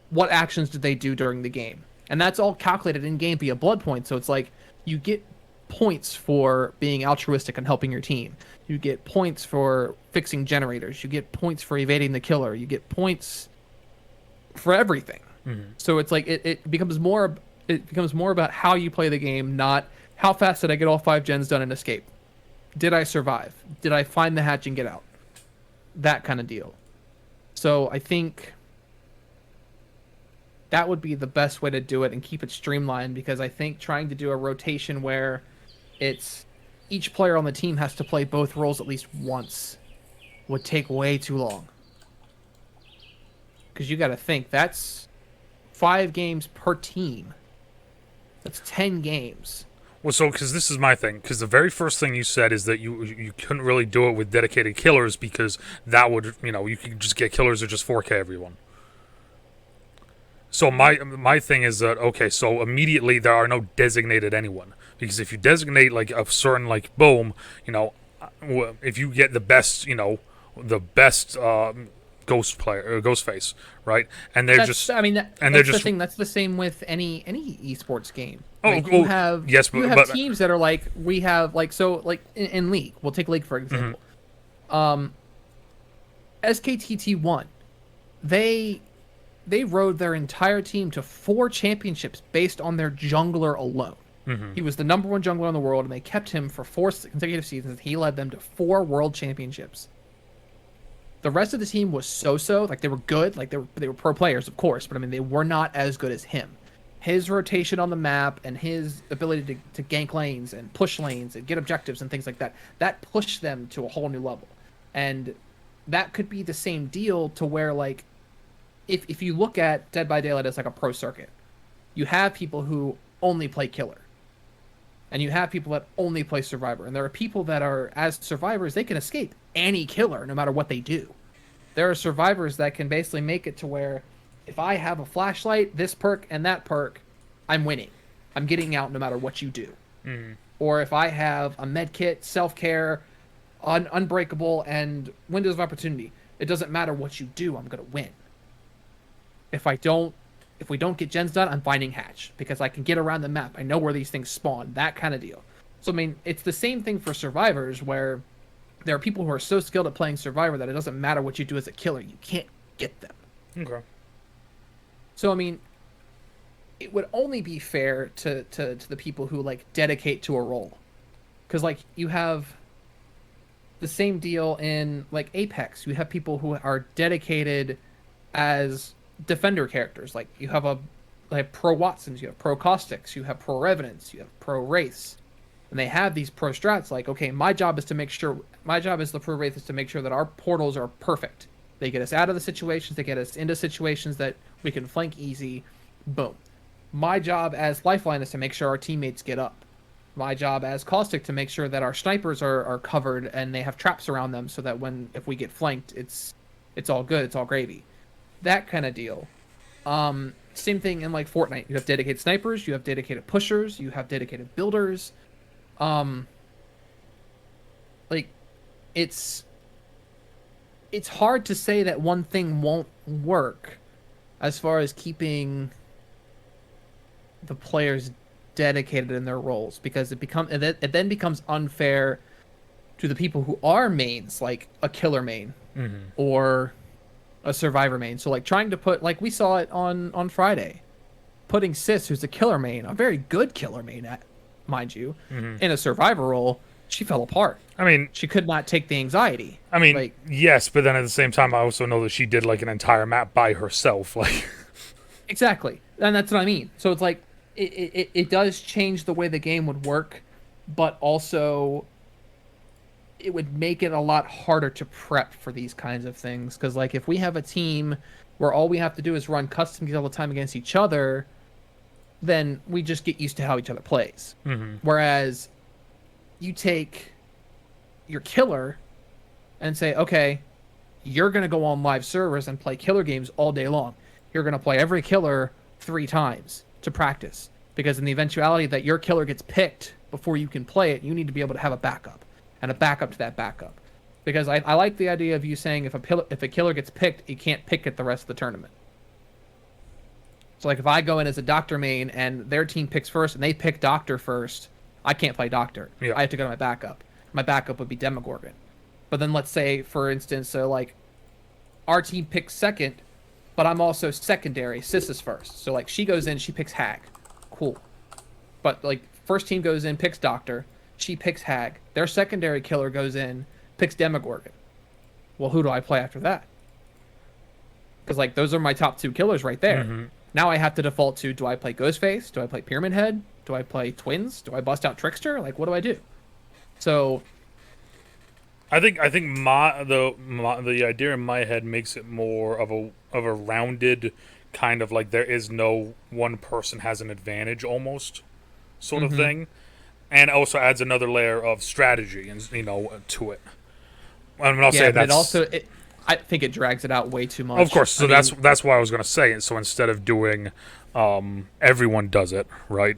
What actions did they do during the game? And that's all calculated in game via blood points. So it's like you get points for being altruistic and helping your team. You get points for fixing generators. You get points for evading the killer. You get points for everything. So it's like it becomes more about how you play the game, not how fast did I get all 5 gens done and escape. Did I survive? Did I find the hatch and get out? That kind of deal. So I think that would be the best way to do it and keep it streamlined, because I think trying to do a rotation where it's each player on the team has to play both roles at least once would take way too long. Because you got to think, that's 5 games per team. That's 10 games. Well, so, because this is my thing, because the very first thing you said is that you couldn't really do it with dedicated killers, because that would, you could just get killers or just 4K everyone. So my thing is that, okay, so immediately there are no designated anyone. Because if you designate, like, a certain, like, boom, if you get the best, ghost player, or ghost face, right? And they're that's the thing. That's the same with any esports game. Like you have teams that are like, we have like, so like in League, we'll take League for example. SKTT1, they rode their entire team to 4 championships based on their jungler alone. He was the number 1 jungler in the world, and they kept him for 4 consecutive seasons. He led them to 4 world championships. The rest of the team was so-so. Like, they were good. Like, they were pro players, of course. But, I mean, they were not as good as him. His rotation on the map and his ability to gank lanes and push lanes and get objectives and things like that, that pushed them to a whole new level. And that could be the same deal to where, like, if you look at Dead by Daylight as, like, a pro circuit, you have people who only play killer. And you have people that only play survivor. And there are people that are, as survivors, they can escape any killer no matter what they do. There are survivors that can basically make it to where if I have a flashlight, this perk, and that perk, I'm winning. I'm getting out no matter what you do. Or if I have a med kit, self-care, unbreakable, and windows of opportunity, it doesn't matter what you do, I'm going to win. If we don't get gens done, I'm finding hatch because I can get around the map. I know where these things spawn, that kind of deal. So, I mean, it's the same thing for survivors where There are people who are so skilled at playing Survivor that it doesn't matter what you do as a killer, you can't get them. Okay. So I mean, it would only be fair to the people who like dedicate to a role, because like you have the same deal in like Apex. You have people who are dedicated as defender characters. Like you have like pro Watsons, you have pro Caustics, you have pro Revenants, you have pro Wraiths, and they have these pro strats. Like, okay, my job as the pro Wraith is to make sure that our portals are perfect. They get us out of the situations, they get us into situations that we can flank easy. Boom. My job as Lifeline is to make sure our teammates get up. My job as Caustic to make sure that our snipers are covered and they have traps around them so that if we get flanked, it's all good, it's all gravy. That kind of deal. Same thing in like Fortnite. You have dedicated snipers, you have dedicated pushers, you have dedicated builders. Like it's hard to say that one thing won't work as far as keeping the players dedicated in their roles, because it then becomes unfair to the people who are mains, like a killer main or a survivor main. So like trying to put, like we saw it on Friday, putting Sis, who's a killer main, a very good killer main, mind you, in a survivor role, she fell apart. I mean, she could not take the anxiety. I mean, like, yes, but then at the same time, I also know that she did like an entire map by herself. Like, exactly, and that's what I mean. So it's like it does change the way the game would work, but also it would make it a lot harder to prep for these kinds of things. Because like if we have a team where all we have to do is run custom games all the time against each other, then we just get used to how each other plays. Whereas you take your killer and say, okay, you're going to go on live servers and play killer games all day long. You're going to play every killer 3 times to practice, because in the eventuality that your killer gets picked before you can play it, you need to be able to have a backup and a backup to that backup. Because I like the idea of you saying if a killer gets picked, you can't pick it the rest of the tournament. So like if I go in as a Doctor main and their team picks first and they pick Doctor first, I can't play Doctor. Yeah. I have to go to my backup. My backup would be Demogorgon. But then let's say, for instance, so like our team picks second, but I'm also secondary. Sis is first. So like she goes in, she picks Hag. Cool. But like first team goes in, picks Doctor. She picks Hag. Their secondary killer goes in, picks Demogorgon. Well, who do I play after that? Because like those are my top 2 killers right there. Now I have to default to, do I play Ghostface? Do I play Pyramid Head? Do I play Twins? Do I bust out Trickster? Like, what do I do? So I think the idea in my head makes it more of a rounded kind of like there is no one person has an advantage almost sort of thing, and also adds another layer of strategy and to it. I'm not saying that's I think it drags it out way too much. Of course, so that's why I was going to say it. So instead of doing everyone does it, right?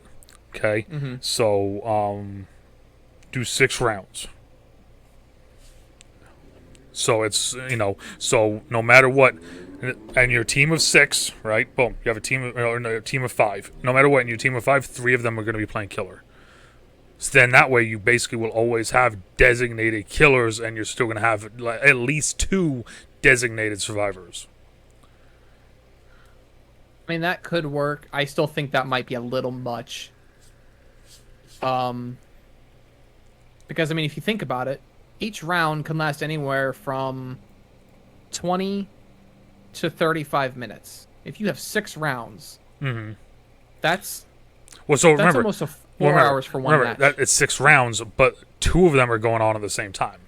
Okay. So do 6 rounds. So it's so no matter what, and your team of 6, right? Boom, you have a team of 5. No matter what, in your team of 5, 3 of them are going to be playing killer. So then that way you basically will always have designated killers, and you're still going to have like, at least 2 designated survivors. I mean, that could work. I still think that might be a little much. Because I mean, if you think about it, each round can last anywhere from 20 to 35 minutes. If you have 6 rounds, that's remember, almost 4 hours for one match. That it's 6 rounds, but 2 of them are going on at the same time.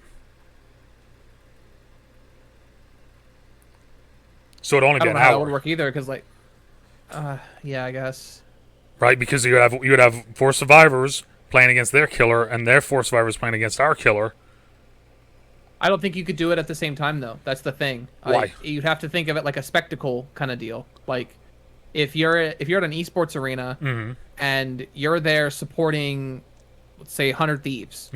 So it only I be don't an know how that hour. would work either, because like, yeah, I guess. Right, because you would have 4 survivors playing against their killer, and their 4 survivors playing against our killer. I don't think you could do it at the same time, though. That's the thing. Why? You'd have to think of it like a spectacle kind of deal. Like, if you're at an esports arena and you're there supporting, let's say, 100 Thieves,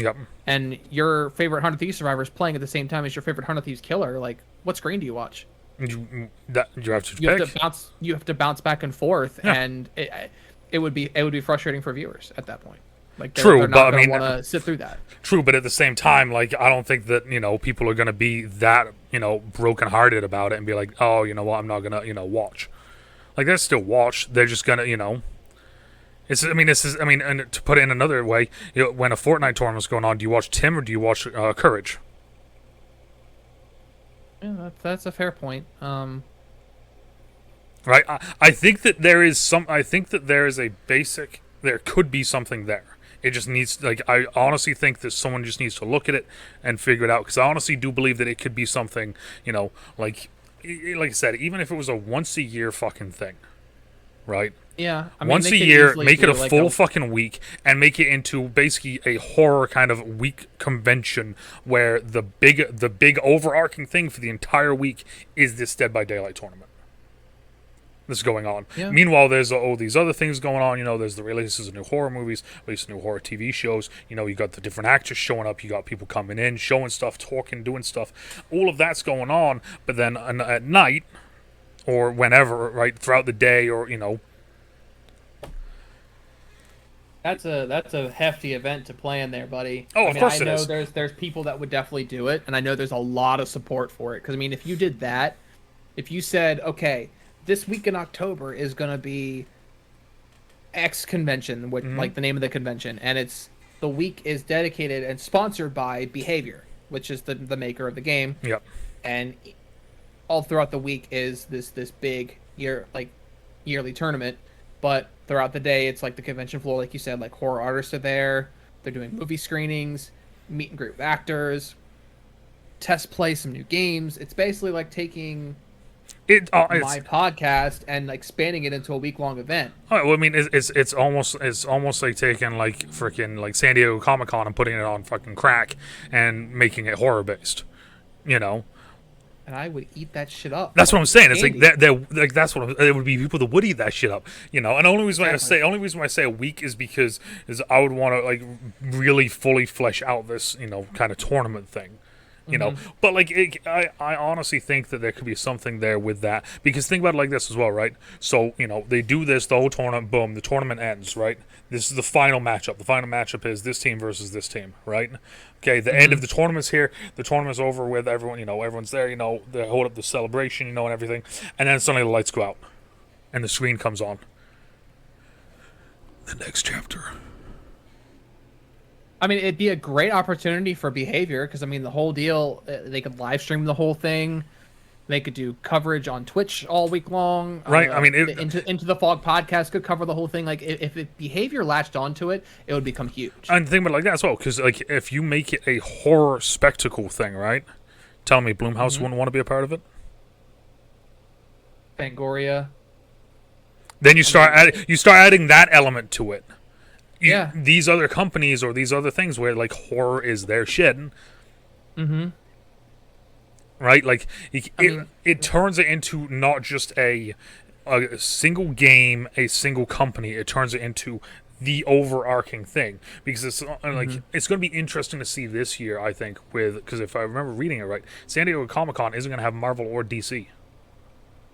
and your favorite 100 Thieves survivor is playing at the same time as your favorite 100 Thieves killer, like, what screen do you watch? You have to pick. You have to bounce back and forth, and it would be frustrating for viewers at that point. Like True, they're but not I going to mean, want to sit through that. true, but at the same time, like I don't think that people are gonna be that brokenhearted about it and be like, oh, you know what, I'm not gonna watch. Like they still watch. They're just gonna It's I mean this is I mean and to put it in another way, when a Fortnite tournament's going on, do you watch Tim or do you watch Courage? Yeah, that's a fair point. Right. I think that there is some. I think that there is a basic. There could be something there. It just needs, like, I honestly think that someone just needs to look at it and figure it out. Because I honestly do believe that it could be something, like I said, even if it was a once a year fucking thing, right? Yeah, I mean, Once they a could year, easily make it do, a like, full fucking week, and make it into basically a horror kind of week convention where the big overarching thing for the entire week is this Dead by Daylight tournament that's going on. Yeah. Meanwhile, there's all these other things going on. There's the releases of new horror movies, release of new horror TV shows. You got the different actors showing up. You got people coming in, showing stuff, talking, doing stuff. All of that's going on. But then at night, or whenever, right, throughout the day, or That's a hefty event to plan there, buddy. Oh, of course I it know is. there's people that would definitely do it, and I know there's a lot of support for it. Because I mean, if you did that, if you said, okay, this week in October is gonna be X convention, with like the name of the convention, and the week is dedicated and sponsored by Behavior, which is the maker of the game. Yep. And all throughout the week is this big yearly tournament, but throughout the day it's like the convention floor, like you said, like horror artists are there, they're doing movie screenings, meet and greet with actors, test play some new games. It's basically like taking my podcast and expanding it into a week-long event. Oh, well, I mean, it's almost like taking like freaking like San Diego Comic-Con and putting it on fucking crack and making it horror based, And I would eat that shit up. That's what I'm saying. It's Candy. like that. Like that's what it would be. People that would eat that shit up, And the only reason why I say a week is because I would want to like really fully flesh out this kind of tournament thing. But like I honestly think that there could be something there with that, because think about it like this as well, right? So they do this, the whole tournament, boom, the tournament ends, right? This is the final matchup. The final matchup is this team versus this team, right? Okay, the end of the tournament's here. The tournament's over with. Everyone, everyone's there. They hold up the celebration, and everything, and then suddenly the lights go out, and the screen comes on. The next chapter. I mean, it'd be a great opportunity for Behavior, because I mean, the whole deal, they could live stream the whole thing. They could do coverage on Twitch all week long. Right. I mean, Into the Fog podcast could cover the whole thing. Like, if Behavior latched onto it, it would become huge. And think about it like that as well, because like if you make it a horror spectacle thing, right? Tell me, Blumhouse wouldn't want to be a part of it. Fangoria. Then you start adding that element to it. Yeah. These other companies or these other things where like horror is their shit. Mm-hmm. Right? Like it turns it into not just a single game, a single company. It turns it into the overarching thing, because it's like it's going to be interesting to see this year, I think, because if I remember reading it right, San Diego Comic-Con isn't going to have Marvel or DC.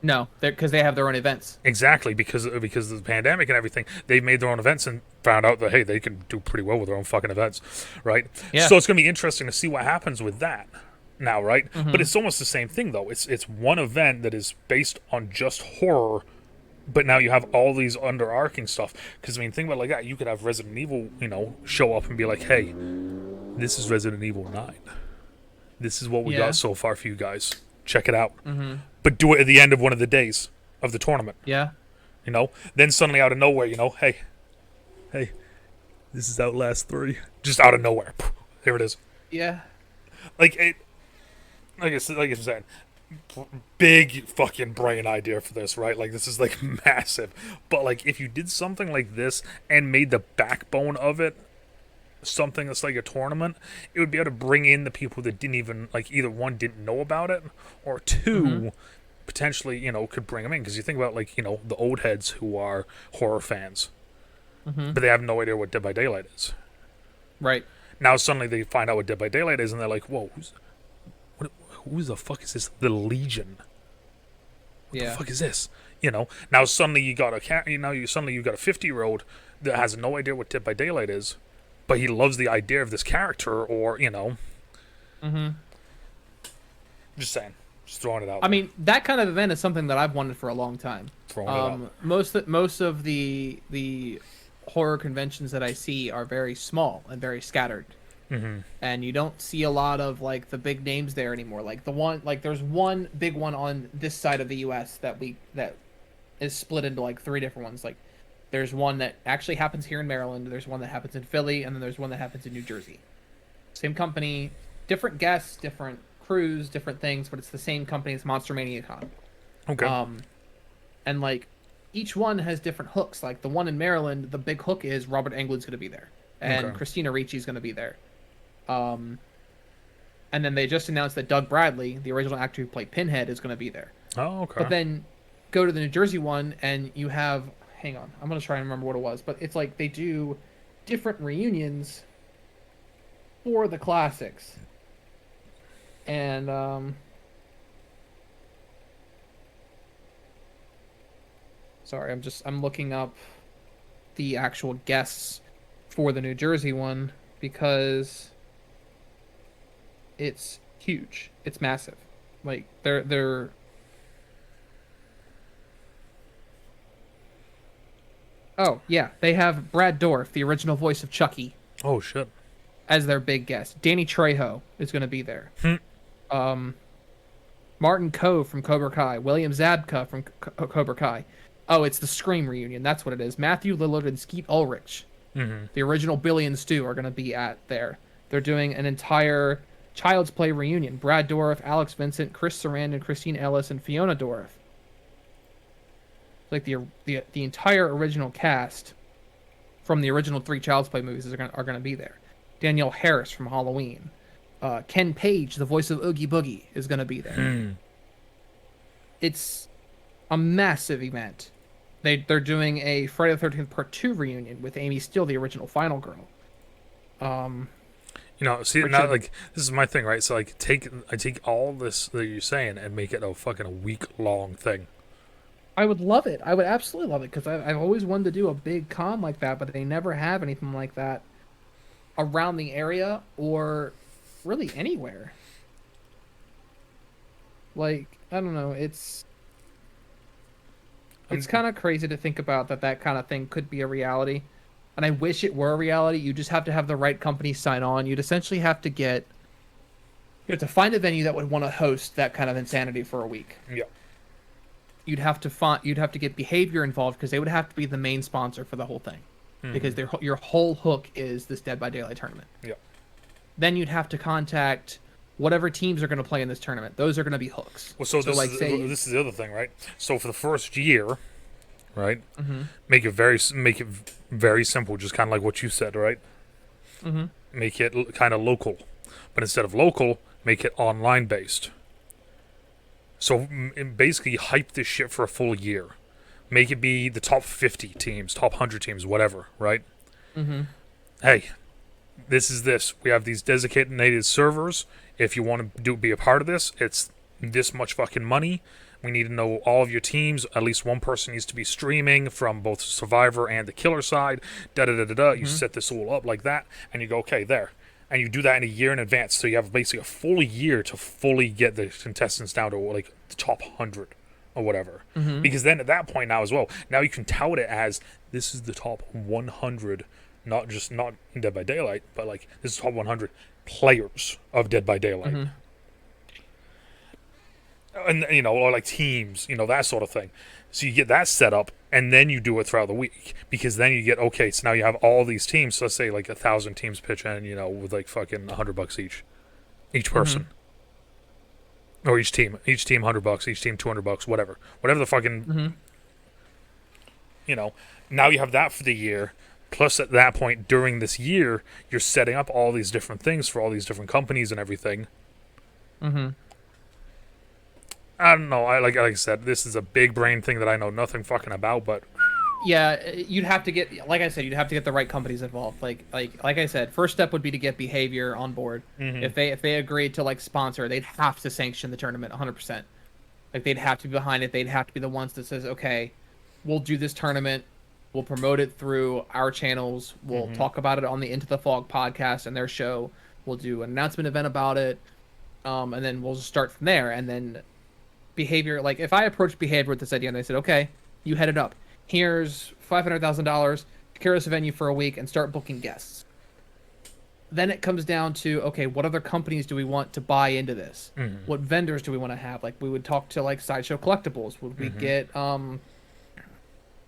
No, because they have their own events. Exactly, because of the pandemic and everything, they made their own events and found out that, hey, they can do pretty well with their own fucking events, right? Yeah. So it's going to be interesting to see what happens with that now, right? But it's almost the same thing, though. It's one event that is based on just horror, but now you have all these underarching stuff. Because, I mean, think about it like that. You could have Resident Evil, show up and be like, hey, this is Resident Evil 9. This is what we got so far for you guys. Check it out. But do it at the end of one of the days of the tournament. Yeah. Then suddenly out of nowhere, hey, this is Outlast 3. Just out of nowhere. There it is. Yeah. Like I said, big fucking brain idea for this, right? Like, this is like massive. But like, if you did something like this and made the backbone of it something that's like a tournament, it would be able to bring in the people that didn't even, like, either one, didn't know about it, or two, potentially, could bring them in. Because you think about, like, the old heads who are horror fans, but they have no idea what Dead by Daylight is. Right. Now suddenly they find out what Dead by Daylight is, and they're like, whoa, who the fuck is this? The Legion. What the fuck is this? Now suddenly you got a 50-year-old that has no idea what Dead by Daylight is, but he loves the idea of this character, or just saying, just throwing it out. I mean, that kind of event is something that I've wanted for a long time. Throwing it out. Most of the horror conventions that I see are very small and very scattered. And you don't see a lot of like the big names there anymore. Like there's one big one on this side of the U.S. that is split into like 3 different ones. Like there's one that actually happens here in Maryland. There's one that happens in Philly, and then there's one that happens in New Jersey. Same company, different guests, different crews, different things, but it's the same company as Monster Mania Con. Okay. And like each one has different hooks. Like the one in Maryland, the big hook is Robert Englund's going to be there, and Christina Ricci's going to be there. And then they just announced that Doug Bradley, the original actor who played Pinhead, is going to be there. Oh, okay. But then go to the New Jersey one, and you have... Hang on. I'm going to try and remember what it was. But it's like they do different reunions for the classics. And, sorry, I'm looking up the actual guests for the New Jersey one, because... it's huge. It's massive. Like they're Oh, yeah. They have Brad Dourif, the original voice of Chucky. Oh shit. As their big guest. Danny Trejo is going to be there. Martin Kove from Cobra Kai, William Zabka from Cobra Kai. Oh, it's the Scream reunion. That's what it is. Matthew Lillard and Skeet Ulrich, the original Billy and Stu, are going to be at there. They're doing an entire Child's Play reunion. Brad Dourif, Alex Vincent, Chris Sarandon, Christine Ellis, and Fiona Dourif. Like the entire original cast from the original 3 Child's Play movies are going to be there. Danielle Harris from Halloween. Ken Page, the voice of Oogie Boogie, is going to be there. It's a massive event. They're doing a Friday the 13th Part 2 reunion with Amy Steele, the original Final Girl. See, now, like, this is my thing, right? So, like, I take all this that you're saying and make it a fucking week-long thing. I would love it. I would absolutely love it, because I've always wanted to do a big con like that, but they never have anything like that around the area or really anywhere. Like, I don't know. It's kind of crazy to think about that kind of thing could be a reality. And I wish it were a reality. You just have to have the right company sign on. You'd essentially have to find a venue that would want to host that kind of insanity for a week. Yeah. You'd have to get Behavior involved, because they would have to be the main sponsor for the whole thing, because your whole hook is this Dead by Daylight tournament. Yeah. Then you'd have to contact whatever teams are going to play in this tournament. Those are going to be hooks. Well, so this is the other thing, right? So for the first year, right, make it very simple, just kind of like what you said, right? Make it kind of local, but instead of local, make it online based. So basically hype this shit for a full year. Make it be the top 50 teams, top 100 teams, whatever, right? Hey, this is this. We have these designated servers. If you want to be a part of this, it's this much fucking money. We need to know all of your teams. At least one person needs to be streaming from both Survivor and the Killer side. You set this all up like that, and you go, okay, there. And you do that in a year in advance, so you have basically a full year to fully get the contestants down to like the top 100 or whatever. Because then at that point now as well, now you can tout it as this is the top 100, not Dead by Daylight, but like this is top 100 players of Dead by Daylight. And or like teams, that sort of thing. So you get that set up, and then you do it throughout the week, because then you get, okay, so now you have all these teams. So let's say like 1,000 teams pitch in, with like fucking $100 each person, or each team $100, each team $200, whatever the fucking, now you have that for the year. Plus, at that point during this year, you're setting up all these different things for all these different companies and everything. I don't know. Like I said, this is a big brain thing that I know nothing fucking about, but yeah, you'd have to get, like I said, you'd have to get the right companies involved. Like I said, first step would be to get Behavior on board. If they agreed to like sponsor, they'd have to sanction the tournament 100%. Like they'd have to be behind it. They'd have to be the ones that says, okay, we'll do this tournament. We'll promote it through our channels. We'll talk about it on the Into the Fog podcast and their show. We'll do an announcement event about it, and then we'll just start from there. And then behavior, like if I approach behavior with this idea and they said, okay, you head it up. Here's $500,000. Secure us a venue for a week and start booking guests. Then it comes down to, okay, what other companies do we want to buy into this? What vendors do we want to have? Like, we would talk to, like, Sideshow Collectibles. Would we get Tom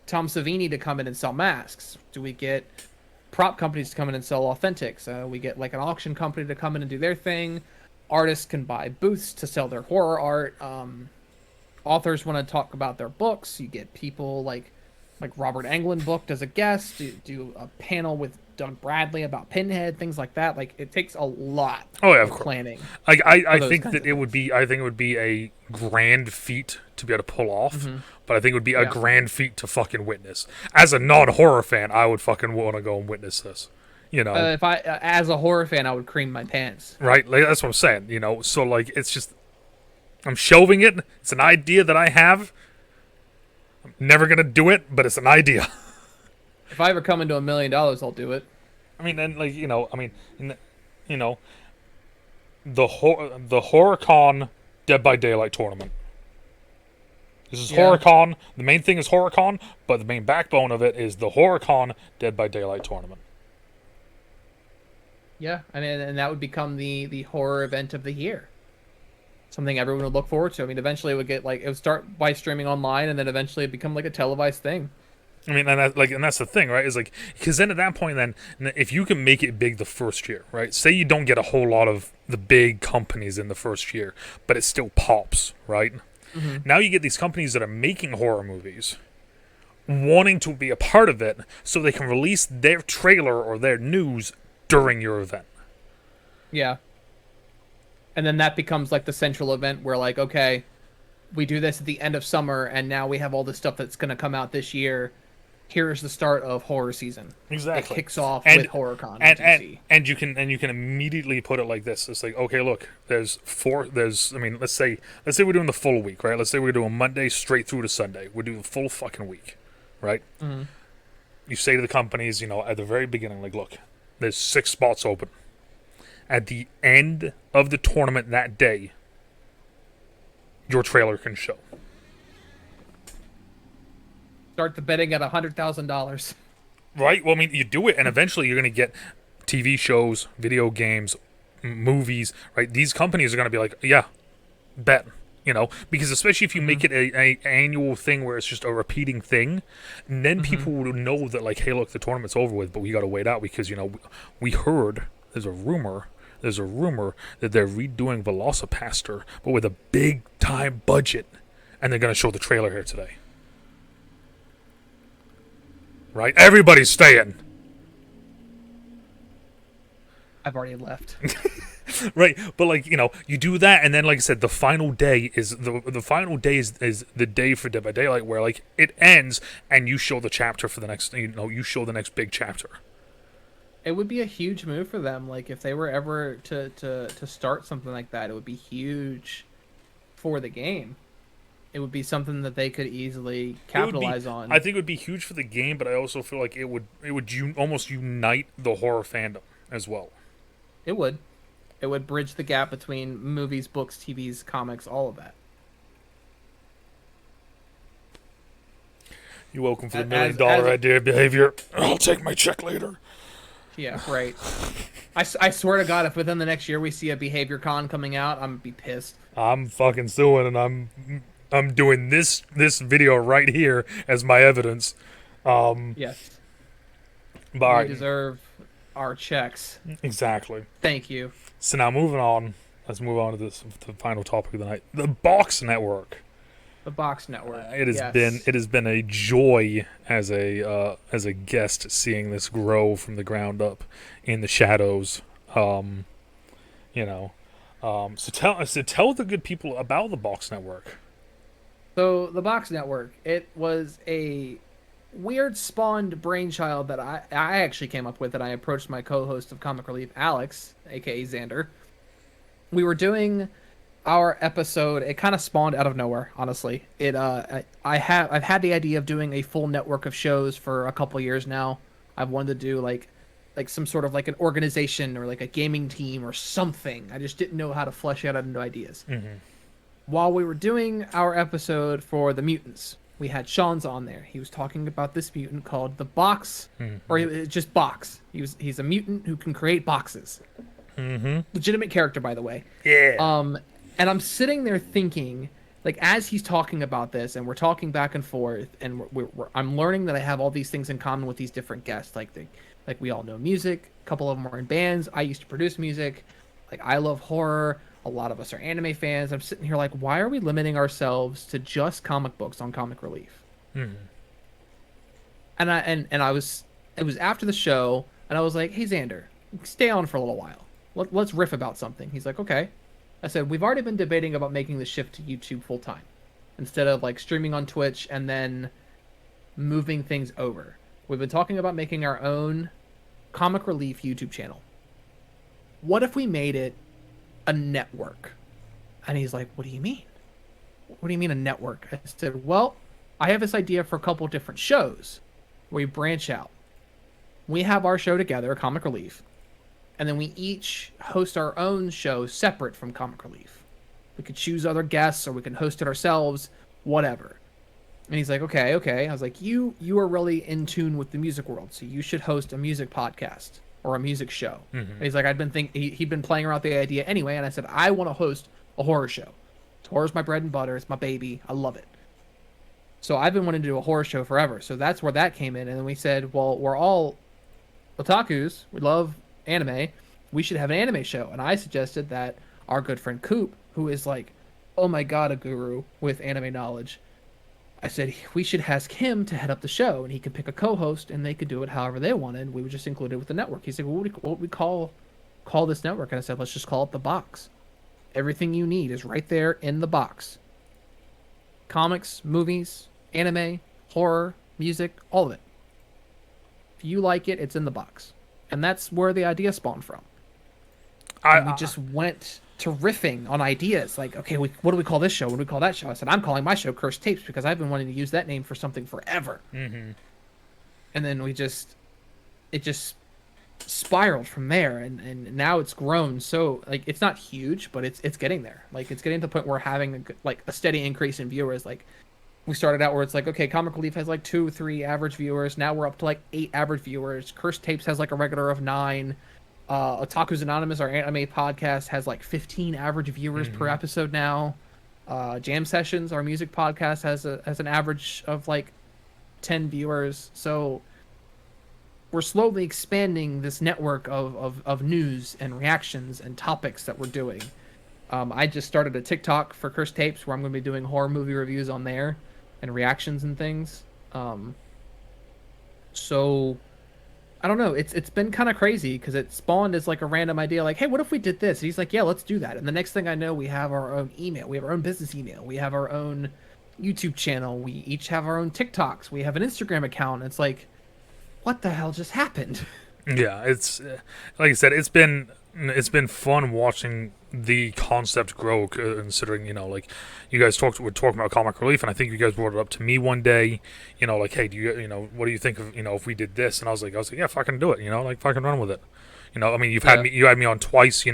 Savini to come in and sell masks? Do we get prop companies to come in and sell authentics? We get, like, an auction company to come in and do their thing. Artists can buy booths to sell their horror art. Authors want to talk about their books. You get people like Robert Englund booked as a guest. Do a panel with Doug Bradley about Pinhead, things like that. Like, it takes a lot of planning. I think that it would be a grand feat to be able to pull off, but I think it would be a grand feat to fucking witness. As a non-horror fan, I would fucking want to go and witness this. You know, if I as a horror fan, I would cream my pants. Right, like, that's what I'm saying. You know, so like it's just I'm shelving it. It's an idea that I have. I'm never gonna do it, but it's an idea. If I ever come into $1 million, I'll do it. I mean, and like the HorrorCon Dead by Daylight tournament. This is HorrorCon. The main thing is HorrorCon, but the main backbone of it is the HorrorCon Dead by Daylight tournament. Yeah, I mean, and that would become the horror event of the year. Something everyone would look forward to. I mean, eventually it would start by streaming online, and then eventually it become like a televised thing. I mean, and that's the thing, right? Is like, because then at that point, then if you can make it big the first year, right? Say you don't get a whole lot of the big companies in the first year, but it still pops, right? Now you get these companies that are making horror movies, wanting to be a part of it, so they can release their trailer or their news during your event. Yeah. And then that becomes like the central event where, like, okay, we do this at the end of summer, and now we have all this stuff that's going to come out this year. Here's the start of horror season. Exactly. It kicks off with HorrorCon and you can immediately put it like this. It's like, okay, look, let's say we're doing the full week, right? Let's say we're doing Monday straight through to Sunday. We do the full fucking week, right? You say to the companies, at the very beginning, like, look, there's 6 spots open. At the end of the tournament that day, your trailer can show. Start the betting at $100,000. Right? Well, I mean, you do it, and eventually you're going to get TV shows, video games, movies, right? These companies are going to be like, yeah, bet. Because especially if you make it a annual thing where it's just a repeating thing, and then people will know that, like, hey, look, the tournament's over with, but we got to wait out because, we heard there's a rumor that they're redoing Velocipaster, but with a big-time budget, and they're going to show the trailer here today. Right? Everybody's staying. I've already left. Right, but like, you do that, and then, like I said, the final day is the final day is the day for Dead by Daylight, where, like, it ends and you show the chapter for the next, you show the next big chapter. It would be a huge move for them. Like, if they were ever to start something like that, it would be huge for the game. It would be something that they could easily capitalize on. I think it would be huge for the game, but I also feel like it would almost unite the horror fandom as well. It would. It would bridge the gap between movies, books, TVs, comics, all of that. You're welcome for the $1 million idea behavior. I'll take my check later. Yeah, right. I swear to God, if within the next year we see a Behavior Con coming out, I'm gonna be pissed. I'm fucking suing, and I'm doing this video right here as my evidence. Yes. But we deserve our checks. Exactly. Thank you. So now moving on. Let's move on to the final topic of the night. The Bix Network. The Bix Network. It has been a joy as a guest seeing this grow from the ground up in the shadows. So tell the good people about the Bix Network. So the Bix Network, it was a weird spawned brainchild that I actually came up with, and I approached my co-host of Comic Relief, Alex, aka Xander. We were doing our episode, it kind of spawned out of nowhere, honestly. I've had the idea of doing a full network of shows for a couple years now. I've wanted to do like some sort of like an organization or like a gaming team or something. I just didn't know how to flesh it out into ideas. While we were doing our episode for the mutants, we had Sean's on there. He was talking about this mutant called the Box, or just Box. He's a mutant who can create boxes. Legitimate character, by the way. Yeah. And I'm sitting there thinking, like, as he's talking about this, and we're talking back and forth, and I'm learning that I have all these things in common with these different guests. Like we all know music. A couple of them are in bands. I used to produce music. Like, I love horror. A lot of us are anime fans. I'm sitting here like, why are we limiting ourselves to just comic books on Comic Relief? And I was, it was after the show, and I was like, hey Xander, stay on for a little while. Let's riff about something. He's like, okay. I said, we've already been debating about making the shift to YouTube full time, instead of like streaming on Twitch and then moving things over. We've been talking about making our own Comic Relief YouTube channel. What if we made it a network? And he's like, what do you mean? What do you mean a network? I said, well, I have this idea for a couple different shows where we branch out. We have our show together, Comic Relief, and then we each host our own show separate from Comic Relief. We could choose other guests, or we can host it ourselves, whatever. And he's like, okay. I was like, you are really in tune with the music world, so you should host a music podcast or a music show. And he's like, he'd been playing around with the idea anyway, and I said, I want to host a horror show. Horror's my bread and butter. It's my baby. I love it. So I've been wanting to do a horror show forever. So that's where that came in. And then we said, well, we're all otakus. We love anime. We should have an anime show. And I suggested that our good friend Coop, who is like, oh my god, a guru with anime knowledge, I said we should ask him to head up the show, and he could pick a co-host, and they could do it however they wanted. We would just include it with the network. He said, well, what would we call this network? And I said, let's just call it the Box. Everything you need is right there in the box. Comics, movies, anime, horror, music, all of it. If you like it, it's in the box. And that's where the idea spawned from. We just went to riffing on ideas. Like, okay, what do we call this show? What do we call that show? I said, I'm calling my show Cursed Tapes because I've been wanting to use that name for something forever. And then it just spiraled from there, and now it's grown. So like, it's not huge, but it's getting there. Like, it's getting to the point where we're having a steady increase in viewers. Like, we started out where it's like, okay, Comic Relief has like 2-3 average viewers. Now we're up to like 8 average viewers. Cursed Tapes has like a regular of 9. Otaku's Anonymous, our anime podcast, has like 15 average viewers per episode now. Jam Sessions, our music podcast, has an average of like 10 viewers. So we're slowly expanding this network of news and reactions and topics that we're doing. I just started a TikTok for Cursed Tapes where I'm going to be doing horror movie reviews on there and reactions and things. So I don't know. It's been kind of crazy because it spawned as like a random idea. Like, hey, what if we did this? And he's like, yeah, let's do that. And the next thing I know, we have our own email. We have our own business email. We have our own YouTube channel. We each have our own TikToks. We have an Instagram account. It's like, what the hell just happened? Yeah, it's like I said, it's been fun watching the concept grow, considering, like, you guys were talking about Comic Relief, and I think you guys brought it up to me one day, like, hey, what do you think of, if we did this? And I was like, yeah, fucking do it, like, fucking run with it. I mean, you had me on twice,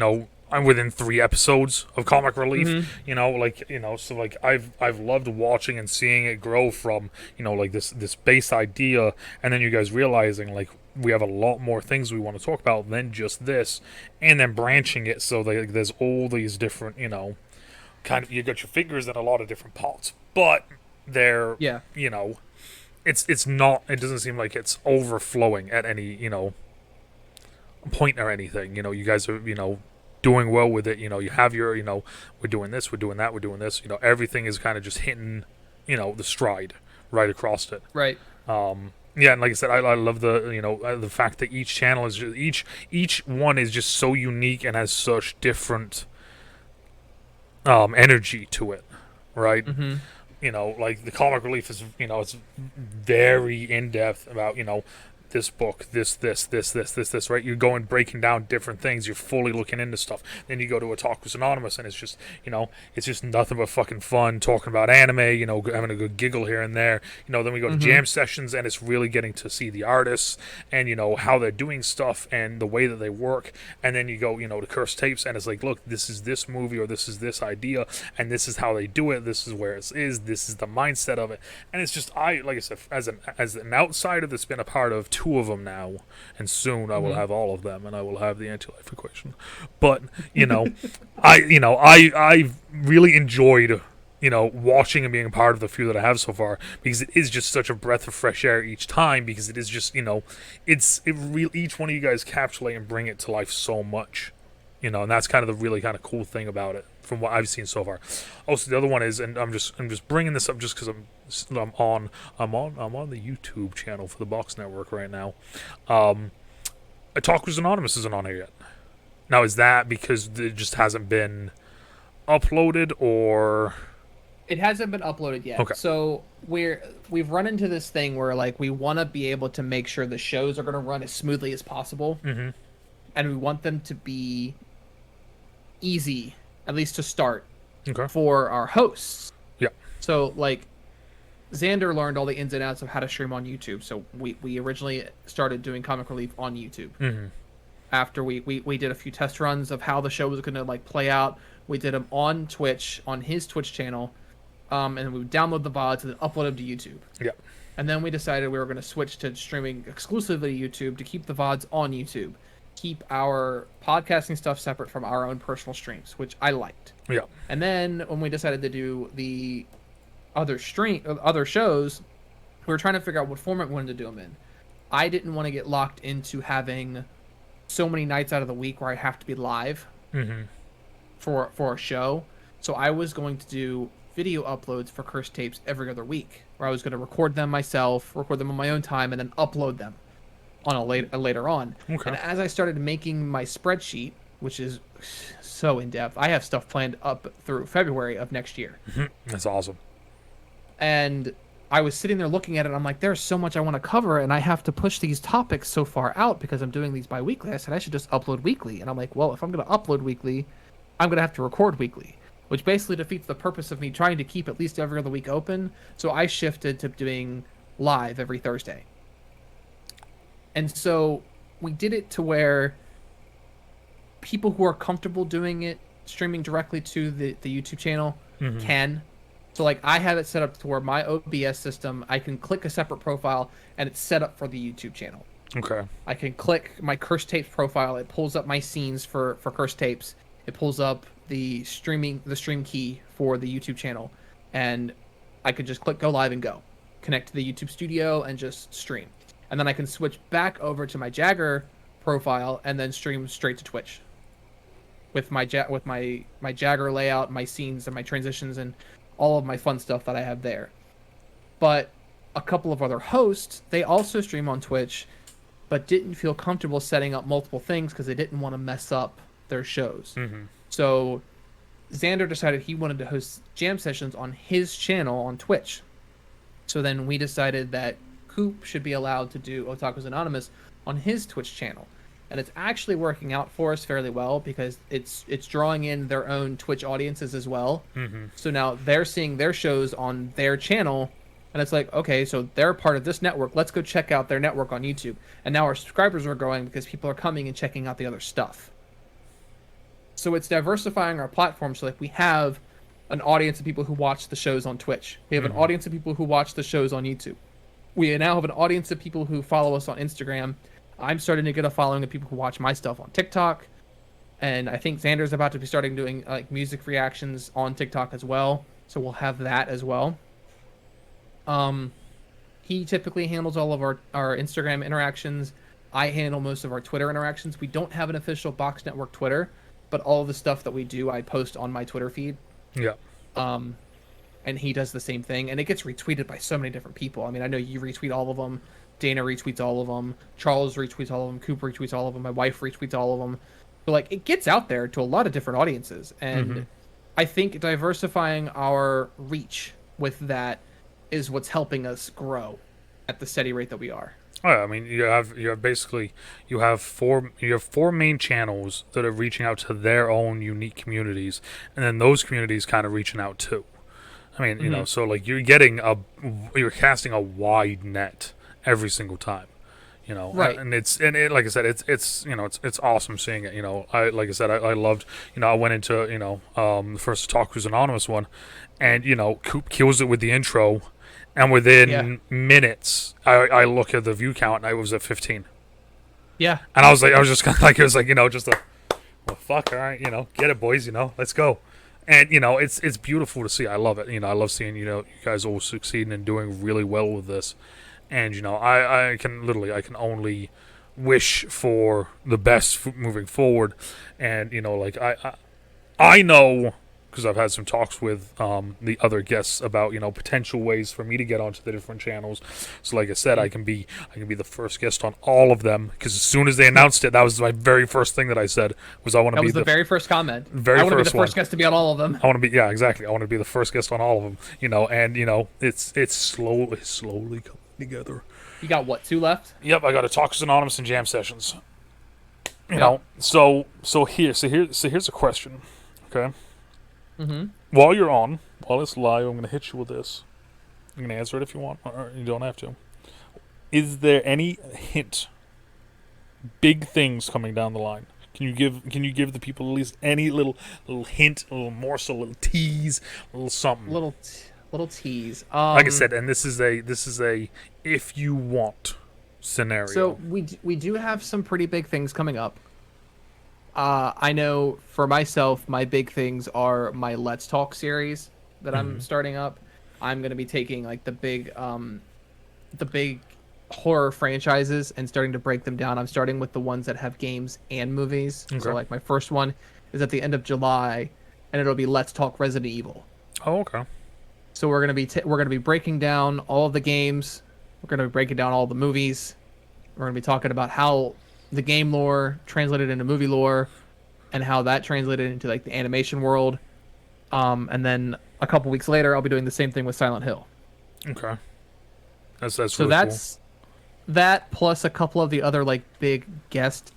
I'm within 3 episodes of Comic Relief, so like I've loved watching and seeing it grow from, like this base idea, and then you guys realizing like we have a lot more things we want to talk about than just this, and then branching it so like there's all these different, kind of, you got your fingers in a lot of different pots, but they're, it's not, it doesn't seem like it's overflowing at any, point or anything. You guys are, doing well with it. You have your, we're doing this, we're doing that, we're doing this. Everything is kind of just hitting, the stride right across it. Right. Yeah, and like I said, I love the, the fact that each channel is just, each one is just so unique and has such different energy to it, right? Like the Comic Relief is, it's very in depth about, this book, this, right? You're going breaking down different things. You're fully looking into stuff. Then you go to Otaku's Anonymous, and it's just, it's just nothing but fucking fun talking about anime, having a good giggle here and there. Then we go to jam sessions, and it's really getting to see the artists and, how they're doing stuff and the way that they work. And then you go, to Cursed Tapes, and it's like, look, this is this movie or this is this idea, and this is how they do it. This is where it is. This is the mindset of it. And it's just, like I said, as an outsider that's been a part of two of them now, and soon I will have all of them, and I will have the anti-life equation. But I really enjoyed watching and being a part of the few that I have so far, because it is just such a breath of fresh air each time, because it is just each one of you guys encapsulate and bring it to life so much, and that's kind of the really kind of cool thing about it from what I've seen so far. Also, the other one is, and I'm just bringing this up just because I'm on the YouTube channel for the Bix Network right now. Otaku's Anonymous isn't on here yet. Now, is that because it just hasn't been uploaded, or? It hasn't been uploaded yet. Okay. So we've run into this thing where like we want to be able to make sure the shows are going to run as smoothly as possible, and we want them to be easy, at least to start, for our hosts. Yeah. So like Xander learned all the ins and outs of how to stream on YouTube. So we originally started doing Comic Relief on YouTube. After we did a few test runs of how the show was going to like play out. We did them on Twitch, on his Twitch channel, and we would download the VODs and then upload them to YouTube. Yeah. And then we decided we were going to switch to streaming exclusively to YouTube to keep the VODs on YouTube. Keep our podcasting stuff separate from our own personal streams, which I liked. Yeah. And then when we decided to do the other shows, we were trying to figure out what format we wanted to do them in. I didn't want to get locked into having so many nights out of the week where I have to be live for a show. So I was going to do video uploads for Cursed Tapes every other week, where I was going to record them myself, record them on my own time, and then upload them on later on. Okay. And as I started making my spreadsheet, which is so in-depth, I have stuff planned up through February of next year. That's awesome. And I was sitting there looking at it, and I'm like, there's so much I want to cover, and I have to push these topics so far out because I'm doing these bi-weekly. I said I should just upload weekly. And I'm like, well, if I'm going to upload weekly, I'm going to have to record weekly, which basically defeats the purpose of me trying to keep at least every other week open. So I shifted to doing live every Thursday. And so we did it to where people who are comfortable doing it, streaming directly to the YouTube channel, can. So like I have it set up to where my OBS system, I can click a separate profile and it's set up for the YouTube channel. Okay. I can click my Cursed Tapes profile. It pulls up my scenes for Cursed Tapes. It pulls up the stream key for the YouTube channel, and I could just click go live and go, connect to the YouTube studio and just stream. And then I can switch back over to my Jagger profile and then stream straight to Twitch with my Jagger layout, my scenes and my transitions and all of my fun stuff that I have there. But a couple of other hosts, they also stream on Twitch, but didn't feel comfortable setting up multiple things because they didn't want to mess up their shows. So Xander decided he wanted to host jam sessions on his channel on Twitch. So then we decided that Coop should be allowed to do Otaku's Anonymous on his Twitch channel. And it's actually working out for us fairly well because it's drawing in their own Twitch audiences as well. So now they're seeing their shows on their channel, and it's like, okay, so they're part of this network. Let's go check out their network on YouTube. And now our subscribers are growing because people are coming and checking out the other stuff. So it's diversifying our platform so like we have an audience of people who watch the shows on Twitch. We have an audience of people who watch the shows on YouTube. We now have an audience of people who follow us on Instagram. I'm starting to get a following of people who watch my stuff on TikTok. And I think Xander's about to be starting doing like music reactions on TikTok as well. So we'll have that as well. He typically handles all of our Instagram interactions. I handle most of our Twitter interactions. We don't have an official Bix Network Twitter, but all of the stuff that we do, I post on my Twitter feed. Yeah. And he does the same thing, and it gets retweeted by so many different people. I mean, I know you retweet all of them. Dana retweets all of them. Charles retweets all of them. Cooper retweets all of them. My wife retweets all of them. But like, it gets out there to a lot of different audiences, and I think diversifying our reach with that is what's helping us grow at the steady rate that we are. Oh, yeah, I mean, you have basically you have four main channels that are reaching out to their own unique communities, and then those communities kind of reaching out too. I mean, Hmm. so like you're casting a wide net every single time. Right. And like I said, it's awesome seeing it. I like I said, I loved. I went into the first Talk Who's Anonymous one, and Coop kills it with the intro, and Yeah. within minutes, I look at the view count, and I was at 15, Yeah. and I was just kind of like, it was like, just a, well, fuck, all right, get it, boys, let's go. And it's beautiful to see. I love it. I love seeing you guys all succeeding and doing really well with this. And I can only wish for the best moving forward. And like I know, because I've had some talks with the other guests about potential ways for me to get onto the different channels. So like I said, I can be the first guest on all of them, because as soon as they announced it, that was my very first thing that I said was I want to That be was the very first comment. very I want to be first the first one. guest to be on all of them. I want to be, yeah, exactly. I want to be the first guest on all of them. And it's slowly coming together. You got what, 2 left? Yep, I got a Talkers Anonymous and Jam Sessions. You Yep. know, so here's a question. Okay, Mm-hmm. while it's live, I'm gonna hit you with this. You can answer it if you want, or you don't have to. Is there any hint, big things coming down the line? Can you give the people at least any little hint, a little morsel, a little tease, a little something? Little tease. Like I said, and this is a if you want scenario. So we do have some pretty big things coming up. I know for myself, my big things are my Let's Talk series that I'm starting up. I'm gonna be taking like the big horror franchises and starting to break them down. I'm starting with the ones that have games and movies. Okay. So like my first one is at the end of July, and it'll be Let's Talk Resident Evil. Oh, okay. So we're gonna be breaking down all of the games. We're gonna be breaking down all the movies. We're gonna be talking about how the game lore translated into movie lore, and how that translated into like the animation world. And then a couple weeks later, I'll be doing the same thing with Silent Hill. Okay. That's So really that's that plus a couple of the other like big guests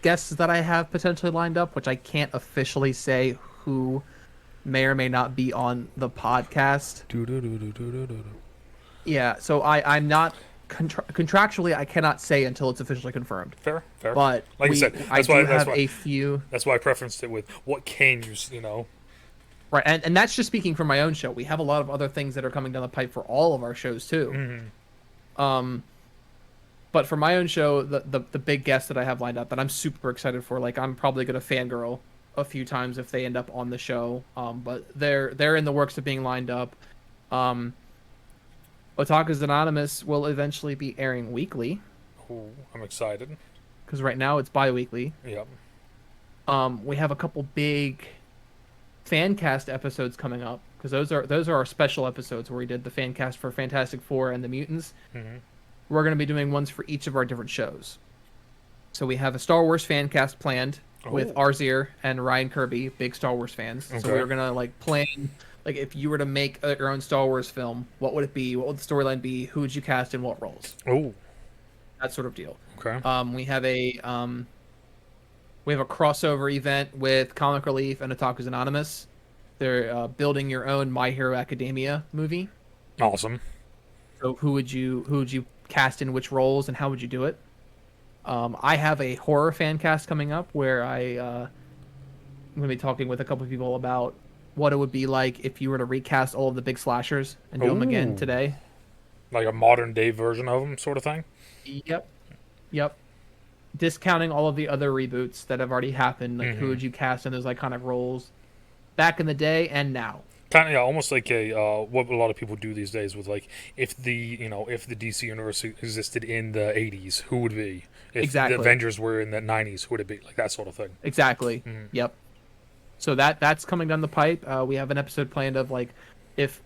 that I have potentially lined up, which I can't officially say who may or may not be on the podcast. cool. Yeah, so I'm not contractually I cannot say until it's officially confirmed. Fair. But Like you said, I that's do why have a few. that's why I preferenced it with what can you. Right, and that's just speaking for my own show. We have a lot of other things that are coming down the pipe for all of our shows too. But for my own show, the big guests that I have lined up that I'm super excited for, like I'm probably gonna fangirl a few times if they end up on the show. But they're in the works of being lined up. Otaku's Anonymous will eventually be airing weekly, Ooh, I'm excited. because right now it's bi-weekly. Yep. We have a couple big fan cast episodes coming up, because those are our special episodes where we did the fan cast for Fantastic Four and the Mutants. We're going to be doing ones for each of our different shows. So we have a Star Wars fan cast planned with Oh. Arzier and Ryan Kirby, big Star Wars fans. So Okay. we're going to like plan, like if you were to make your own Star Wars film, what would it be? What would the storyline be? Who would you cast in what roles? Oh. That sort of deal. Okay. We have a crossover event with Comic Relief and Otaku's Anonymous. They're building your own My Hero Academia movie. Awesome. So who would you cast in which roles, and how would you do it? I have a horror fan cast coming up where I'm going to be talking with a couple of people about what it would be like if you were to recast all of the big slashers and do them again Ooh. today. Like a modern day version of them, sort of thing. Yep. Discounting all of the other reboots that have already happened. Like who would you cast in those iconic roles back in the day and now? Kind of, yeah, almost like what a lot of people do these days with like if the DC universe existed in the 80s, who would it be? If Exactly. the Avengers were in the 90s, who would it be? Like that sort of thing. Exactly. Yep. So that's coming down the pipe. We have an episode planned of like if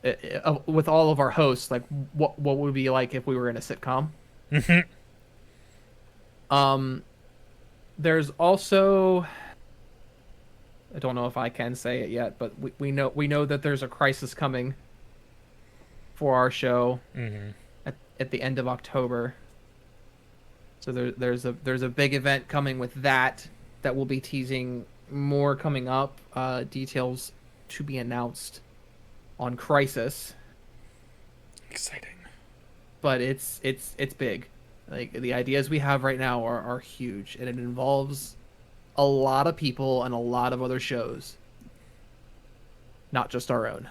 with all of our hosts, like what would it be like if we were in a sitcom. There's also, I don't know if I can say it yet, but we know that there's a crisis coming for our show at the end of October. So there's a big event coming with that we'll be teasing more coming up. Details to be announced on Crisis, Exciting. but it's big. Like the ideas we have right now are huge, and it involves a lot of people and a lot of other shows, not just our own.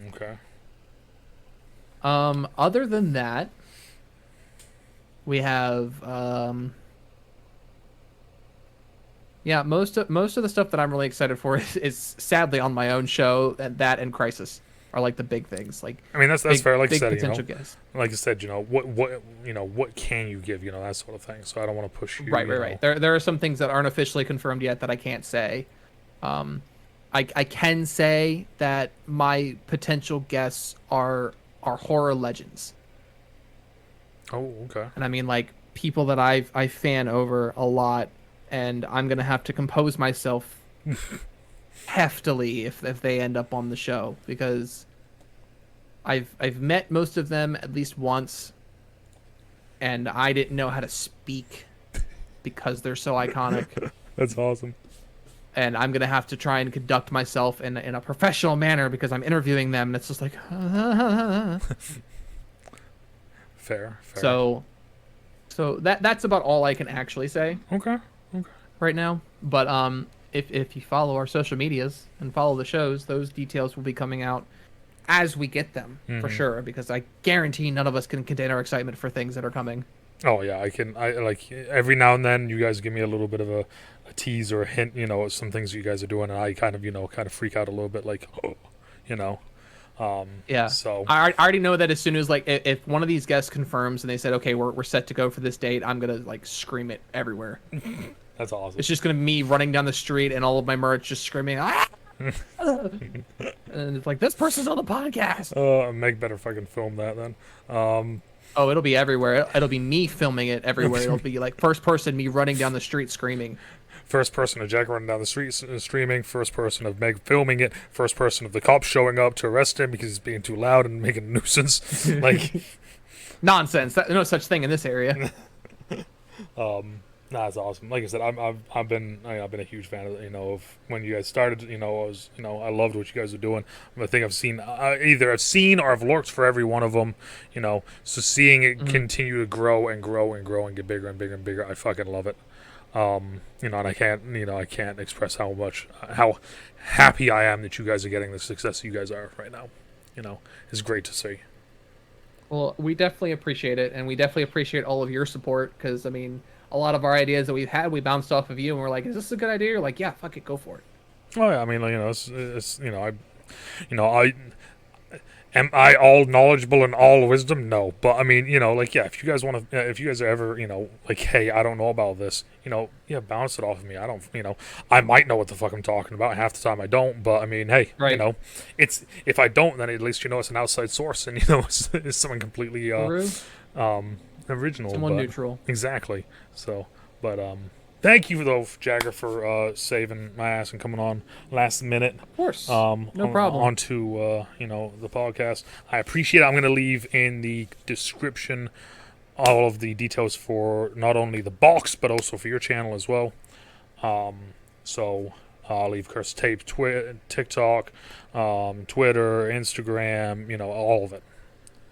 Okay. Other than that, we have yeah, most of the stuff that I'm really excited for is sadly on my own show, and that and Crisis are like the big things. Like I mean, that's big, fair. Like I big said, potential guests. like I said, what can you give, that sort of thing. So I don't want to push you. Right. There are some things that aren't officially confirmed yet that I can't say. I can say that my potential guests are horror legends. Oh, okay. And I mean, like, people that I fan over a lot, and I'm gonna have to compose myself heftily if they end up on the show, because I've met most of them at least once, and I didn't know how to speak because they're so iconic. That's awesome. And I'm gonna have to try and conduct myself in a professional manner because I'm interviewing them, and it's just like Fair. So that's about all I can actually say Okay. right now. But if you follow our social medias and follow the shows, those details will be coming out as we get them for sure. Because I guarantee none of us can contain our excitement for things that are coming. Oh yeah, I like every now and then you guys give me a little bit of a tease or a hint, some things you guys are doing, and I kind of freak out a little bit, like, Yeah. So I already know that as soon as, like, if one of these guests confirms and they said, okay, we're set to go for this date, I'm gonna like scream it everywhere. That's awesome. It's just gonna be me running down the street and all of my merch just screaming, ah! And it's like, this person's on the podcast. Meg better fucking film that then. Oh, it'll be everywhere. It'll be me filming it everywhere. It'll be like first person me running down the street screaming. First person of Jack running down the street streaming. First person of Meg filming it. First person of the cops showing up to arrest him because he's being too loud and making a nuisance. Like nonsense. No such thing in this area. That's awesome. Like I said, I've been a huge fan of of when you guys started. I loved what you guys were doing. I think I've seen either I've seen or I've lurked for every one of them. So seeing it continue to grow and grow and grow and get bigger and bigger and bigger, I fucking love it. And I can't express how happy I am that you guys are getting the success you guys are right now. It's great to see. Well, we definitely appreciate it, and we definitely appreciate all of your support, because I mean, a lot of our ideas that we've had, we bounced off of you, and we're like, is this a good idea? You're like, yeah, fuck it, go for it. Oh yeah, I mean, am I all knowledgeable and all wisdom? No, but I mean, if you guys want to, if you guys are ever, like, hey, I don't know about this, bounce it off of me. I don't, I might know what the fuck I'm talking about. Half the time I don't, but I mean, hey, right. It's, if I don't, then at least it's an outside source, and it's someone completely original, someone neutral. Exactly. So, but thank you though, Jagger, for saving my ass and coming on last minute. Of course. No problem. Onto the podcast. I appreciate it. I'm going to leave in the description all of the details for not only the box but also for your channel as well. So I'll leave Curse Tape, TikTok, Twitter, Instagram, all of it.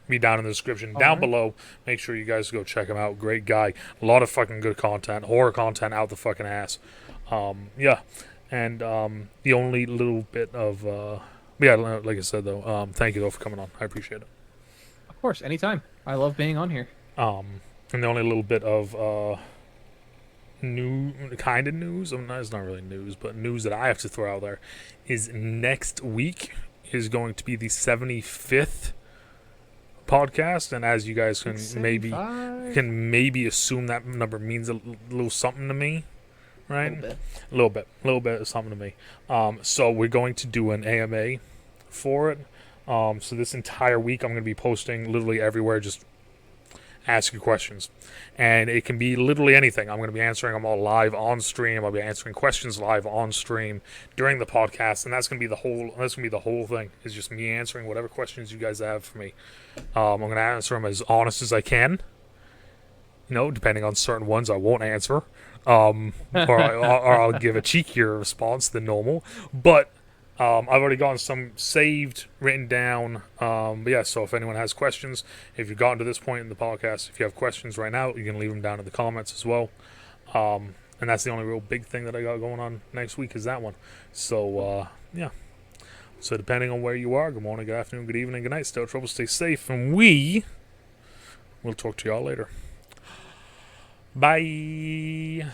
Be down in the description down below. Make sure you guys go check him out. Great guy. A lot of fucking good content. Horror content out the fucking ass. Yeah. And the only little bit of like I said though, thank you though for coming on. I appreciate it. Of course, anytime. I love being on here. And the only little bit of news. It's not really news, but news that I have to throw out there is next week is going to be the 75th podcast, and as you guys can maybe assume, that number means a little something to me, right? A little bit of something to me. So we're going to do an AMA for it. So this entire week I'm going to be posting literally everywhere, just ask your questions, and it can be literally anything. I'm going to be answering them all live on stream. I'll be answering questions live on stream during the podcast, and that's going to be the whole thing. Is just me answering whatever questions you guys have for me. I'm going to answer them as honest as I can, Depending on certain ones, I won't answer, or I'll give a cheekier response than normal. But I've already gotten some saved, written down. But yeah, so if anyone has questions, if you've gotten to this point in the podcast, if you have questions right now, you can leave them down in the comments as well. And that's the only real big thing that I got going on next week is that one. So, yeah. So depending on where you are, good morning, good afternoon, good evening, good night. Stay out of trouble, stay safe, and we'll talk to y'all later. Bye.